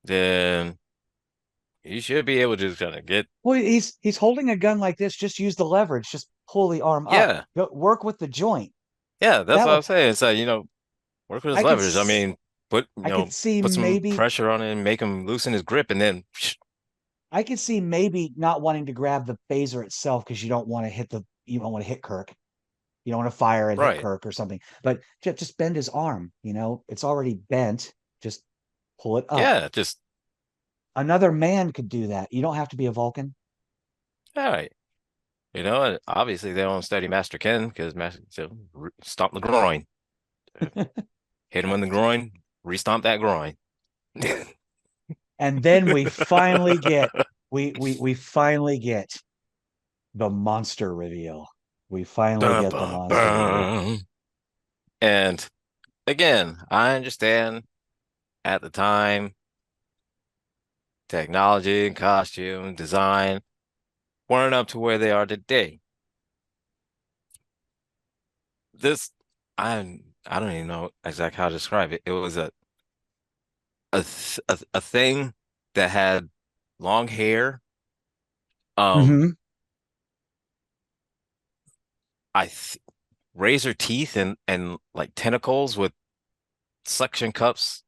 then you should be able to kind of get, well, he's holding a gun like this. Just use the leverage. Just pull the arm up. yeah, Work with the joint. yeah, that's That what way, I'm saying. So, work with his I could leverage. I mean, put, I could see put some maybe pressure on it and make him loosen his grip, and then, I could see maybe not wanting to grab the phaser itself because you don't want to hit Kirk. You don't want to fire and hit right. Kirk or something. But just bend his arm. It's already bent. Just pull it up. Yeah, just, Another man could do that. You don't have to be a Vulcan. all right. And obviously they don't study Master Ken because Master so, stomp the groin, hit him in the groin, restomp that groin. And then we finally get the monster reveal. We finally Bum, get the bum, monster reveal. bum. And again, I understand at the time, technology and costume design weren't up to where they are today. This, I don't even know exactly how to describe it. It was a thing that had long hair. Um, Mm-hmm. I th razor teeth and like tentacles with suction cups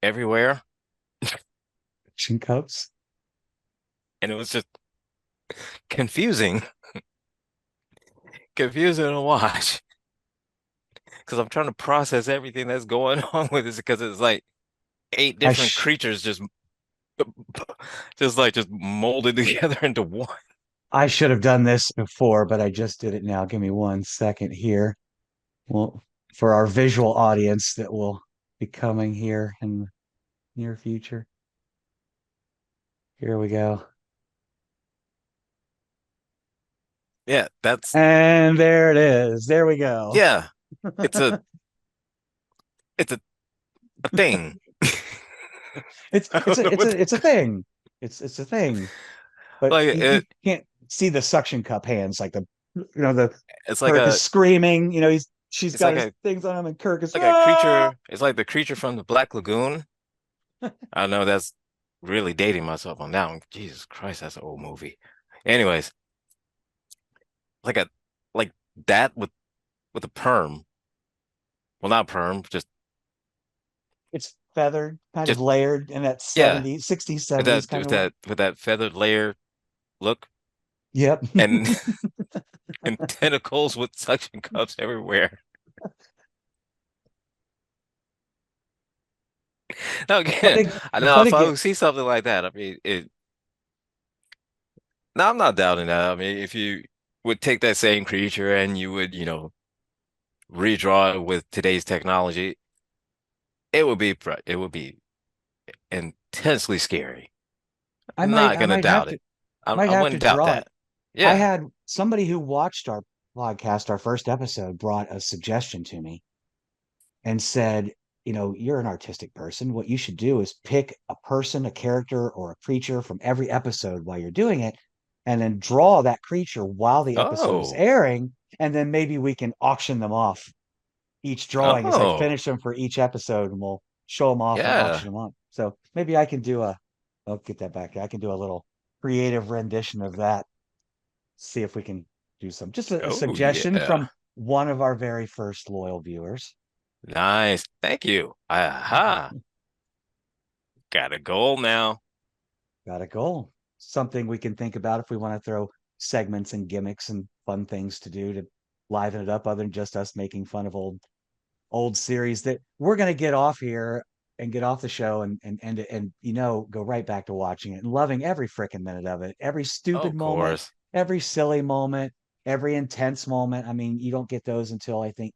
everywhere, Action cups. and it was just confusing, confusing to watch because I'm trying to process everything that's going on with this because it's like eight I different sh creatures just molded together into one. I should have done this before, but I just did it now. Give me 1 second here. Well, for our visual audience that will be coming here in the near future. Here we go. Yeah, that's And there it is. There we go. yeah. It's it's a thing. It's I it's don't know a it's what a it's a thing. It's a thing. But like you can't see the suction cup hands like the it's like Kirk is a screaming, she's it's got like his a things on him and Kirk is like a ah! creature. It's like the creature from the Black Lagoon. I know that's really dating myself on that one. Jesus Christ, that's an old movie. Anyways, like a like that with a perm. Well, not perm, It's feathered, kind of just layered in that yeah, 70s, 60s, 70s kind of way. with that feathered layer look Yep. and and tentacles with suction cups everywhere. Now But again, it, I know but if I again, would see something like that, I mean it. No, I'm not doubting that. I mean, if you would take that same creature and you would, redraw it with today's technology, it would be intensely scary. I I'm might not I gonna might have doubt to it. might I have to wouldn't doubt draw it. that. I Yeah. had somebody who watched our podcast, our first episode, brought a suggestion to me and said, you're an artistic person. What you should do is pick a person, a character, or a creature from every episode while you're doing it, and then draw that creature while the episode is Oh. airing. And then maybe we can auction them off each drawing as I Oh. finish them for each episode, and we'll show them off and auction Yeah. them up. So maybe I can I'll get that back. I can do a little creative rendition of that. See if we can do some, just a Oh suggestion yeah. from one of our very first loyal viewers. Nice. Thank you. Aha. Got a goal now. Got a goal. Something we can think about if we want to throw segments and gimmicks and fun things to do to liven it up, other than just us making fun of old series that we're going to get off here and get off the show and go right back to watching it and loving every freaking minute of it, every stupid Of moment, course. every silly moment, every intense moment. I mean, you don't get those until I think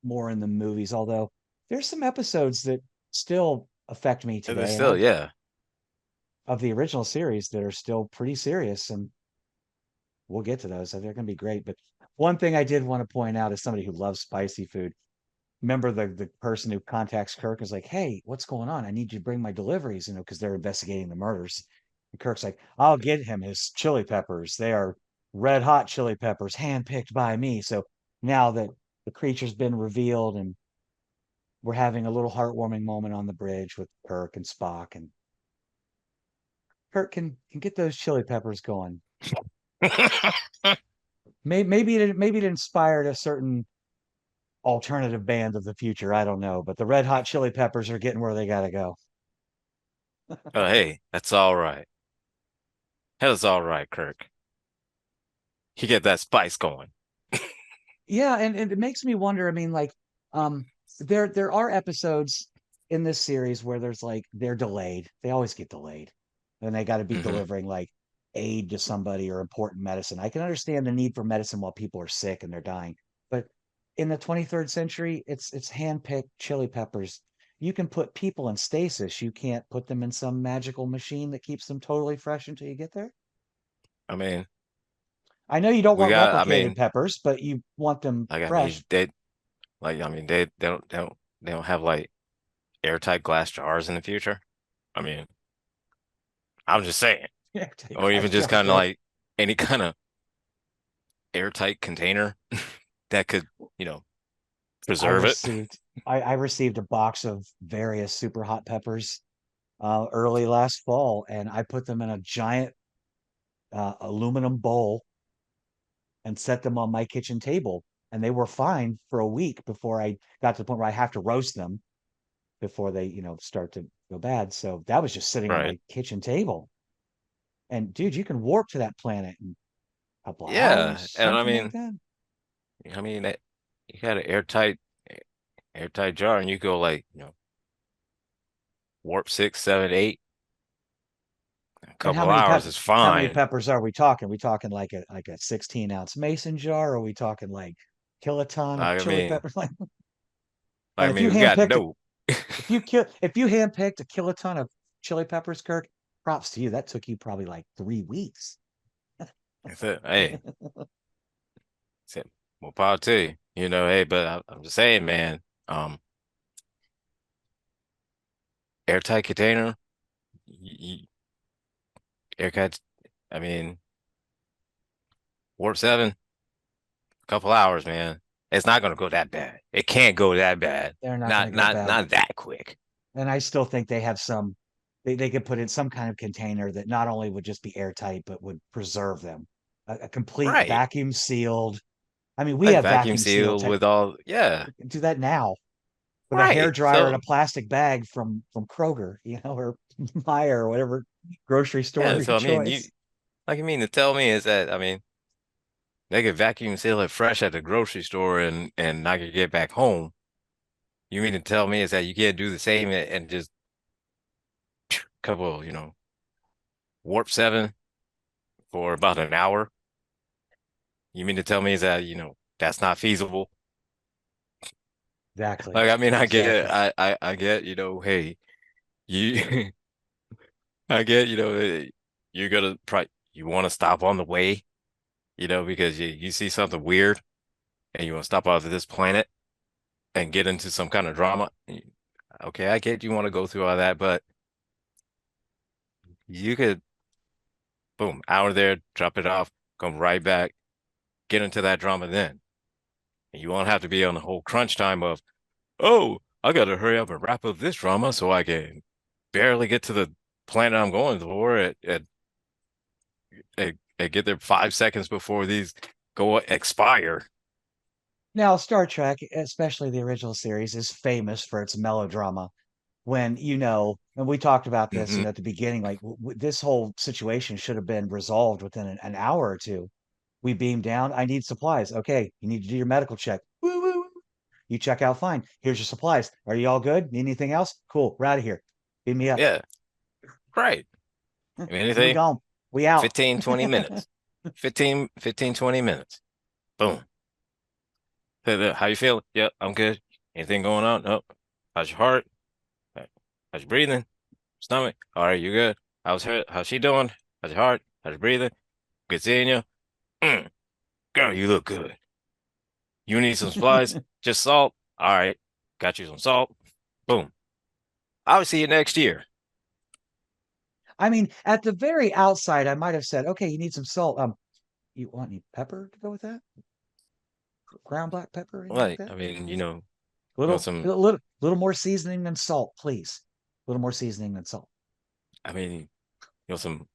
more in the movies, although there's some episodes that still affect me And it's today, and still, I've yeah. of the original series that are still pretty serious, and we'll get to those. They're going to be great. But one thing I did want to point out as somebody who loves spicy food, remember the person who contacts Kirk is like, "Hey, what's going on? I need you to bring my deliveries," because they're investigating the murders. And Kirk's like, "I'll get him his chili peppers. They are red hot chili peppers, handpicked by me." So now that the creature's been revealed, and we're having a little heartwarming moment on the bridge with Kirk and Spock, and Kirk can get those chili peppers going. Maybe it inspired a certain alternative band of the future. I don't know, but the Red Hot Chili Peppers are getting where they got to go. Oh, hey, that's all right. That's all right, Kirk. You get that spice going. Yeah, and it makes me wonder. I mean, like, um, there are episodes in this series where there's like they're delayed. They always get delayed, and they got to be Hmm. delivering like aid to somebody or important medicine. I can understand the need for medicine while people are sick and they're dying, but in the 23rd century, it's hand-picked chili peppers. You can put people in stasis. You can't put them in some magical machine that keeps them totally fresh until you get there. I mean, I know you don't we want got, I replicated mean, peppers, but you want them like, I mean, fresh. they don't have like airtight glass jars in the future. I mean, I'm just saying, Yeah, take or glass even just jars, kind of right? like any kind of airtight container that could, you know, I preserve it. received I received a box of various super hot peppers early last fall, and I put them in a giant aluminum bowl and set them on my kitchen table, and they were fine for a week before I got to the point where I have to roast them before they start to go bad. So that was just sitting on Right. my kitchen table. And dude, you can warp to that planet in a couple of Yeah. hours, And something like that. I mean, you got an airtight jar and you go like, warp six, seven, eight, a And couple hours is how many fine. peppers are we talking? We talking like a 16-ounce mason jar? Or are we talking like kiloton of I chili mean, peppers? Like, and I if you mean, we got handpicked dope. If you handpicked a kiloton of chili peppers, Kirk, props to you. That took you probably like 3 weeks. I said, hey, said, more power to you. Hey, but I'm just saying, man. Um, Airtight container, airtight. I mean, warp 7, a couple hours, man. It's not gonna go that bad. It can't go that bad. They're not going Not to go not bad. not that quick. And I still think they have some, they could put in some kind of container that not only would just be airtight, but would preserve them. A complete Right. vacuum sealed. I mean, we Like have vacuum vacuum seal seal tech. with all, yeah. Do that now with a hair Right. dryer in a So plastic bag from Kroger, or Meyer or whatever grocery store yeah, of your so I mean you choice. like you mean to tell me is that I mean they could vacuum seal it fresh at the grocery store and I could get back home. You mean to tell me is that you can't do the same and just couple, warp 7 for about an hour? You mean to tell me is that, that's not feasible? Exactly. Like, I mean, I get it. Exactly. I get, hey, you, I get, you're gonna probably, you want to stop on the way, because you see something weird and you want to stop off of this planet and get into some kind of drama. Okay, I get you want to go through all that, but you could, boom, hour there, drop it off, come right back, get into that drama then. And you won't have to be on the whole crunch time of, oh, I gotta hurry up and wrap up this drama so I can barely get to the planet I'm going for and get there 5 seconds before these go expire. Now, Star Trek, especially the original series, is famous for its melodrama. When, and we talked about this, Hmm. at the beginning, like this whole situation should have been resolved within an hour or two. We beam down. I need supplies. Okay, you need to do your medical check. Woo, woo, woo. You check out fine. Here's your supplies. Are you all good? Need anything else? Cool. We're out of here. Beam me up. Yeah, right. I mean, We anything, gone. We out. 15, 20 minutes. 15, 20 minutes. Boom. How you feel? Yep, I'm good. Anything going on? Nope. How's your heart? How's your breathing? Stomach? All right, you good? How's her? How's she doing? How's your heart? How's your breathing? Good seeing you. Mm, girl, you look good. You need some supplies? Just salt? All right, got you some salt. Boom. I'll see you next year. I mean, at the very outside, I might have said, okay, you need some salt. You want any pepper to go with that? Ground black pepper, anything like Like, that? I mean, Little, some. little more seasoning than salt, please. A little more seasoning than salt. I mean, some.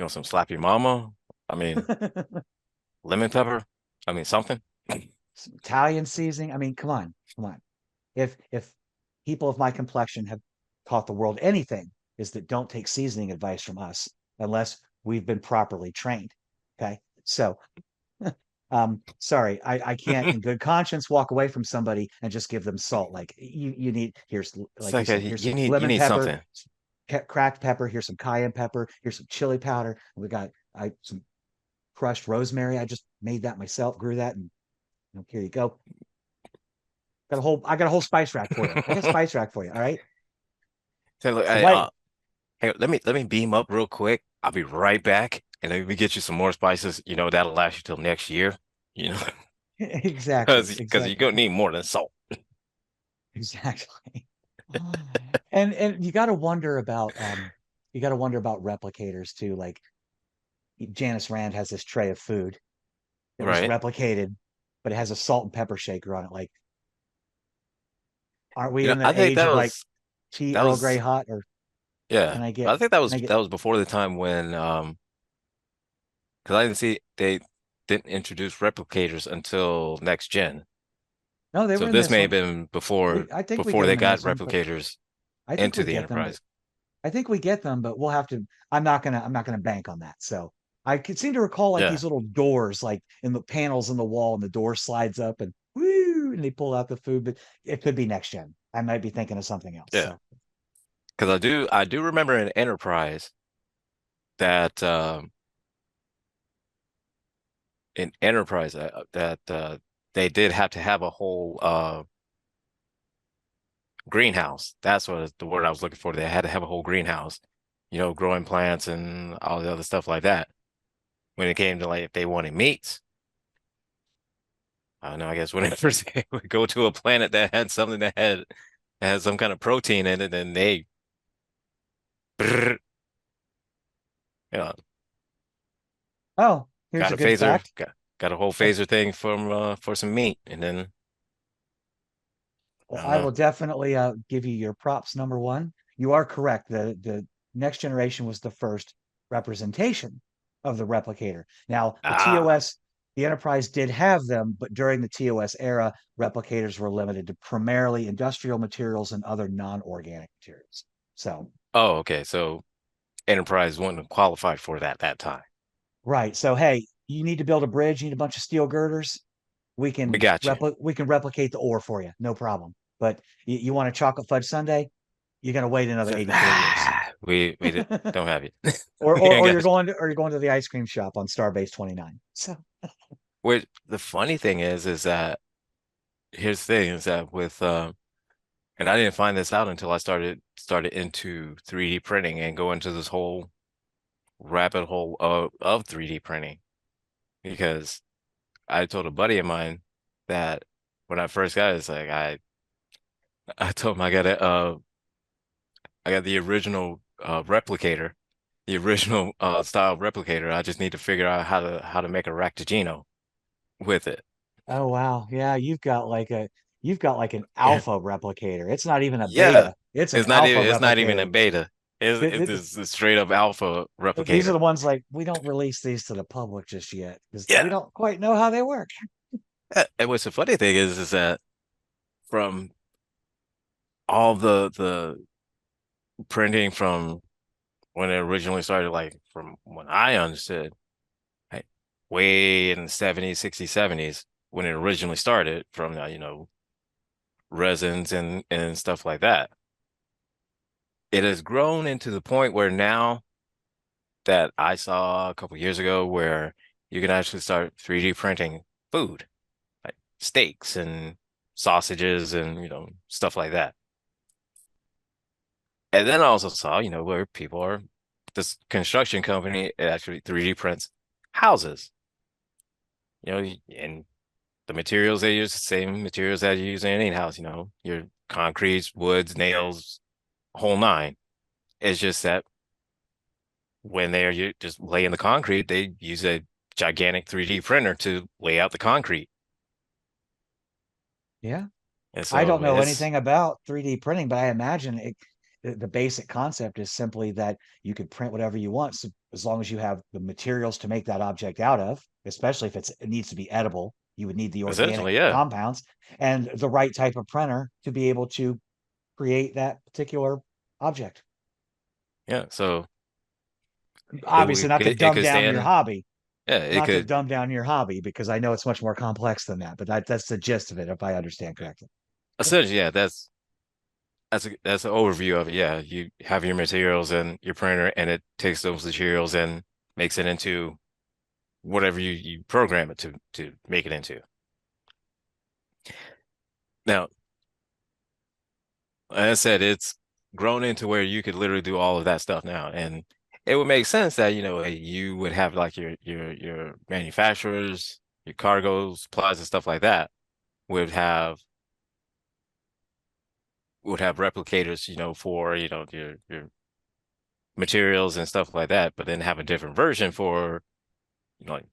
Slap your mama. I mean, lemon pepper. I mean, something. Some Italian seasoning. I mean, come on, come on. If people of my complexion have taught the world anything, is that don't take seasoning advice from us unless we've been properly trained. Okay, so sorry, I can't in good conscience walk away from somebody and just give them salt. Like you need, here's, It's like you like said, here's some you lemon need pepper, something. cracked pepper, here's some cayenne pepper, here's some chili powder. We got I some crushed rosemary. I just made that myself, grew that, and here you go. I got a whole spice rack for you. I got a spice rack for you. All right. So, look, So what? hey, let me beam up real quick. I'll be right back, and let me get you some more spices. That'll last you till next year. You know, Exactly. because you're Exactly. gonna need more than salt. Exactly. And you got to wonder about replicators too. Like Janice Rand has this tray of food that was Right. replicated, but it has a salt and pepper shaker on it. Like, aren't we in I the think age of like tea that Earl Grey was hot? Or yeah. can I But get I think can I get that was before the time when because I didn't see they didn't introduce replicators until next gen. No, they were So in this this may have one. been We I think we before get they them in got this one, but replicators I think into we the get them, but Enterprise. I think we get them, but we'll have to. I'm not gonna bank on that. So I could seem to recall like Yeah. these little doors, like in the panels in the wall, and the door slides up and woo, and they pull out the food. But it could be next gen. I might be thinking of something else. Yeah. So Because I do remember in Enterprise that that they did have to have a whole greenhouse. That's what the word I was looking for. They had to have a whole greenhouse, growing plants and all the other stuff like that. When it came to like if they wanted meats, I don't know. I guess whenever they would go to a planet that had something that had some kind of protein in it, then they, brrr, you know, Oh, here's got a a good phaser, fact. got a whole Uh, phaser thing from for some meat, and then I Well, don't I know. will definitely give you your props. Number one, you are correct. The next generation was the first representation of the replicator. Now, the Ah, TOS, the Enterprise did have them, but during the TOS era, replicators were limited to primarily industrial materials and other non-organic materials. So, oh, okay. So Enterprise wouldn't qualify for that time. right. So, hey, you need to build a bridge. You need a bunch of steel girders. We got you. We can replicate the ore for you, no problem. But you want a chocolate fudge sundae? You're gonna wait another 84 years. Don't have it. or, We or ain't or got you're you. going to or you're going to the ice cream shop on Starbase 29. So Which the funny thing is that here's the thing is that with and I didn't find this out until I started into 3D printing and go into this whole rabbit hole of 3D printing because I told a buddy of mine that when I first got it, it's like I told him I got the original replicator, the original style replicator. I just need to figure out how to make a Raktajino with it. oh wow, yeah, you've got like an Yeah, alpha replicator. It's not even a yeah. beta. It's an alpha It's not even a replicator. beta. It's Th- this straight up alpha These are replicator. the ones like we don't release these to the public just yet because we Yeah. don't quite know how they work. And what's the funny thing is that from all the printing from when it originally started, like from when I understood, like, way in the 70s, 60s, 70s, when it originally started from resins and stuff like that. It has grown into the point where now that I saw a couple years ago where you can actually start 3D printing food, like steaks and sausages and stuff like that. And then I also saw, where people are this construction company it actually 3D prints houses, and the materials they use the same materials that you use in any house, your concretes, woods, nails, whole nine. It's just that when you just lay in the concrete, they use a gigantic 3D printer to lay out the concrete. Yeah. And I don't so know it's anything about 3D printing, but I imagine the basic concept is simply that you could print whatever you want, so as long as you have the materials to make that object out of, especially if it needs to be edible, you would need the organic essentially, yeah. compounds and the right type of printer to be able to create that particular object. Yeah. So Obviously, not to it dumb could down your stand, hobby, yeah, it not to could dumb down your hobby, because I know it's much more complex than that, but that's the gist of it, if I understand correctly. essentially, yeah, that's an overview of it. Yeah, you have your materials and your printer, and it takes those materials and makes it into whatever you program it to make it into. Now, like I said, it's grown into where you could literally do all of that stuff now, and it would make sense that you would have like your manufacturers, your cargo supplies and stuff like that would have replicators, for your materials and stuff like that, but then have a different version for like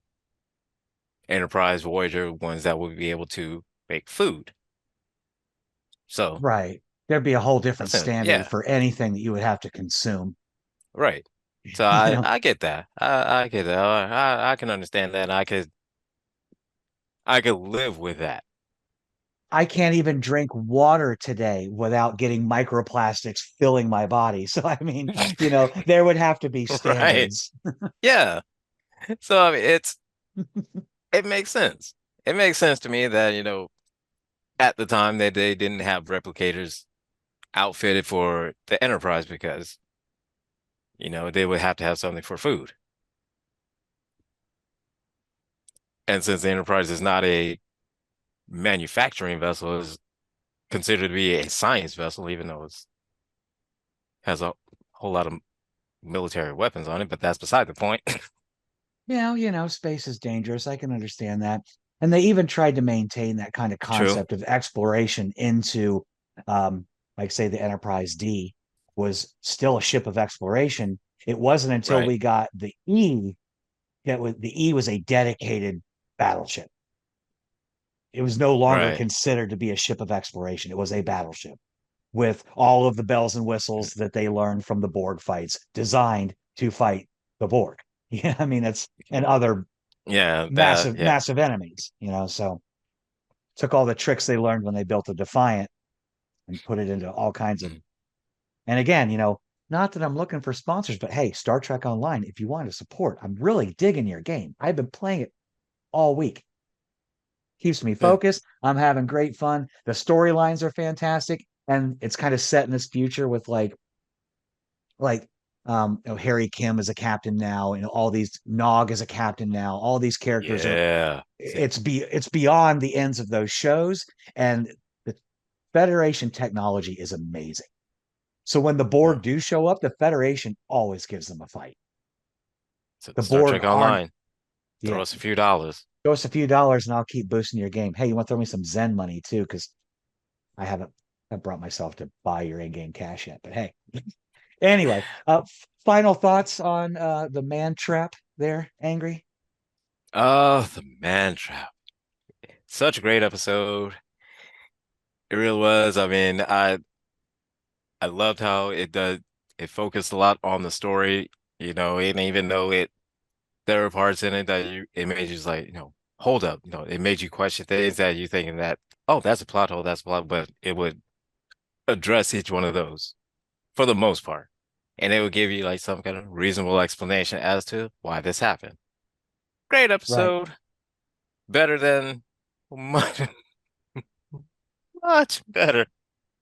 Enterprise, Voyager, ones that would be able to make food. So Right. There'd be a whole different that's it. standard Yeah, for anything that you would have to consume. right. So You I know, I get that. I get that. I can understand that. I could live with that. I can't even drink water today without getting microplastics filling my body. So, I mean, there would have to be Right. standards. Yeah. So I mean it makes sense. It makes sense to me that, at the time that they didn't have replicators outfitted for the Enterprise because, they would have to have something for food. And since the Enterprise is not a manufacturing vessel, considered to be a science vessel, even though it has a whole lot of military weapons on it, but that's beside the point. Space is dangerous. I can understand that. And they even tried to maintain that kind of True. concept of exploration into, like, say, the Enterprise D was still a ship of exploration. It wasn't until Right. we got the E the E was a dedicated battleship. It was no longer Right. considered to be a ship of exploration. It was a battleship with all of the bells and whistles that they learned from the Borg fights, designed to fight the Borg. Yeah, I mean, it's and other Yeah, that, massive, yeah. massive enemies. So took all the tricks they learned when they built the Defiant and put it into all kinds of. And again, not that I'm looking for sponsors, but hey, Star Trek Online, if you want to support, I'm really digging your game. I've been playing it all week. Keeps me Yeah. focused. I'm having great fun. The storylines are fantastic, and it's kind of set in this future with like Harry Kim is a captain now, and all these Nog is a captain now. All these characters are Yeah. See, it's beyond the ends of those shows, and the Federation technology is amazing. So when the yeah. Borg do show up, the Federation always gives them a fight. So The Star Borg Trek aren't. Online, throw Yeah, us a few dollars. throw us a few dollars and I'll keep boosting your game. Hey, you want to throw me some Zen money too? Because I haven't I brought myself to buy your in-game cash yet. But hey, anyway, final thoughts on the man trap there, Angry? Oh, the man trap. Such a great episode. It really was. I mean, I loved how it focused a lot on the story, and even though there were parts in it that it made you just like, hold up, it made you question things that you thinking that, oh, that's a plot hole, that's a plot, but it would address each one of those for the most part. And it would give you like some kind of reasonable explanation as to why this happened. Great Right. episode. Better than much, much better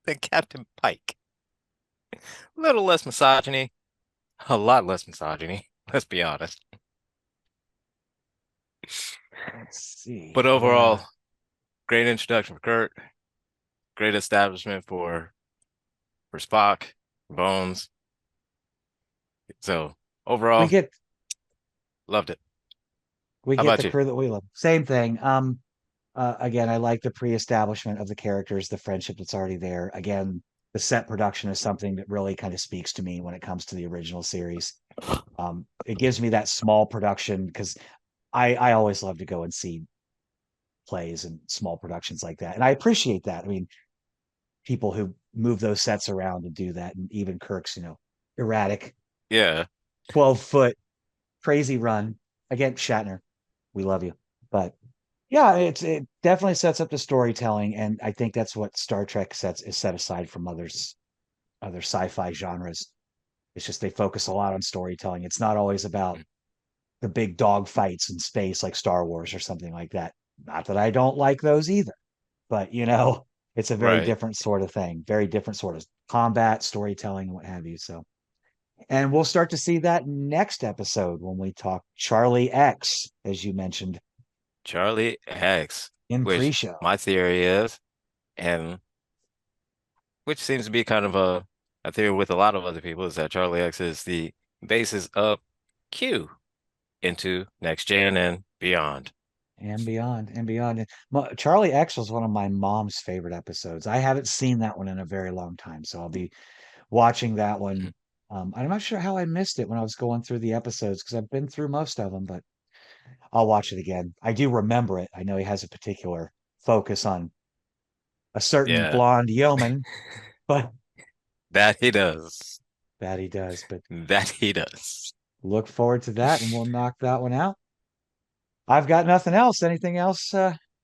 than Captain Pike. A little less misogyny, a lot less misogyny. Let's be honest. Let's see. But overall, great introduction for Kurt, great establishment for Spock, Bones. So We overall, get loved it. we How get about the you? crew that we love. Same thing. Again, I like the pre-establishment of the characters, the friendship that's already there. Again, the set production is something that really kind of speaks to me when it comes to the original series. It gives me that small production because I always love to go and see plays and small productions like that, and I appreciate that. I mean, people who move those sets around and do that, and even Kirk's, erratic Yeah, 12-foot crazy run against Shatner. We love you, but yeah, it definitely sets up the storytelling, and I think that's what Star Trek sets is set aside from other sci-fi genres. It's just they focus a lot on storytelling. It's not always about the big dog fights in space like Star Wars or something like that. Not that I don't like those either, but it's a very right. different sort of thing, very different sort of combat, storytelling, and what have you. So, and we'll start to see that next episode when we talk Charlie X, as you mentioned Charlie X, in which pre-show. my theory is, and which seems to be kind of a theory with a lot of other people, is that Charlie X is the basis of Q into next gen and beyond. And beyond and beyond. Charlie X was one of my mom's favorite episodes. I haven't seen that one in a very long time, so I'll be watching that one. I'm not sure how I missed it when I was going through the episodes because I've been through most of them, but I'll watch it again. I do remember it. I know he has a particular focus on a certain Yeah, blonde yeoman, but that he does. that he does. But That he does. look forward to that, and we'll knock that one out. I've got nothing else. Anything else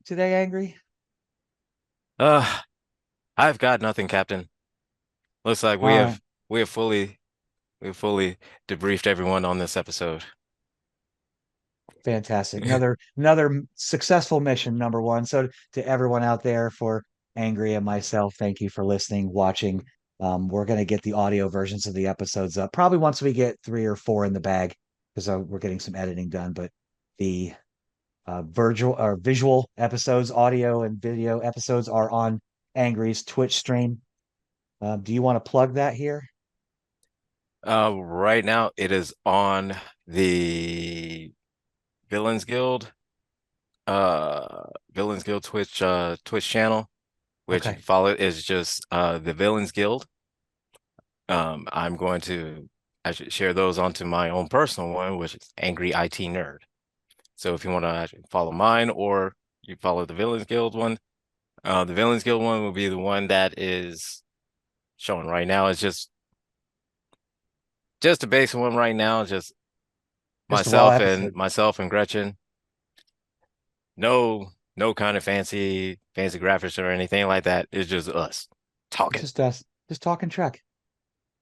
today, Angry? Uh, I've got nothing, Captain. Looks like All right. we have fully debriefed everyone on this episode. Fantastic. Another successful mission, number one. So to everyone out there, for Angry and myself, thank you for listening, watching. We're going to get the audio versions of the episodes up probably once we get 3 or 4 in the bag because we're getting some editing done. But the virtual or visual episodes, audio and video episodes are on Angry's Twitch stream. Do you want to plug that here? Right now it is on the Villains Guild, Villains Guild Twitch channel, which if you Okay. follow it is just the Villains Guild. I'm going to I should share those onto my own personal one, which is Angry IT Nerd. So if you want to follow mine or you follow the Villains Guild one, the Villains Guild one will be the one that is showing right now. It's just the basic one right now, just Just a raw myself episode. and Gretchen. No kind of fancy graphics or anything like that. It's just us It's talking, just us, just talking truck.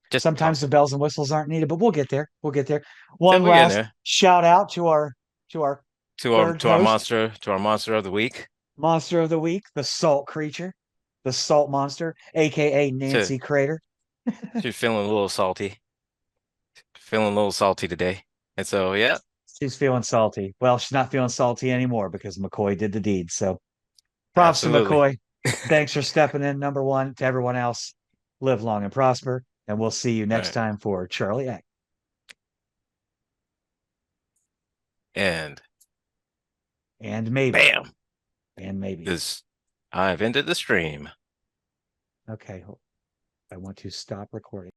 just Sometimes the talking. bells and whistles aren't needed, but we'll get there. We'll get there. So One we're getting last there shout out to our third host, to our monster of the week. monster of the week, the salt creature, the salt monster, aka So Nancy Crater. she's feeling a little salty today. And so yeah, She's feeling salty. Well, she's not feeling salty anymore because McCoy did the deed. So props to absolutely. McCoy. Thanks for stepping in. Number one to everyone else. Live long and prosper. And we'll see you All next right. time for Charlie Act. And And maybe. bam, And maybe. this I've ended the stream. Okay. I want to stop recording.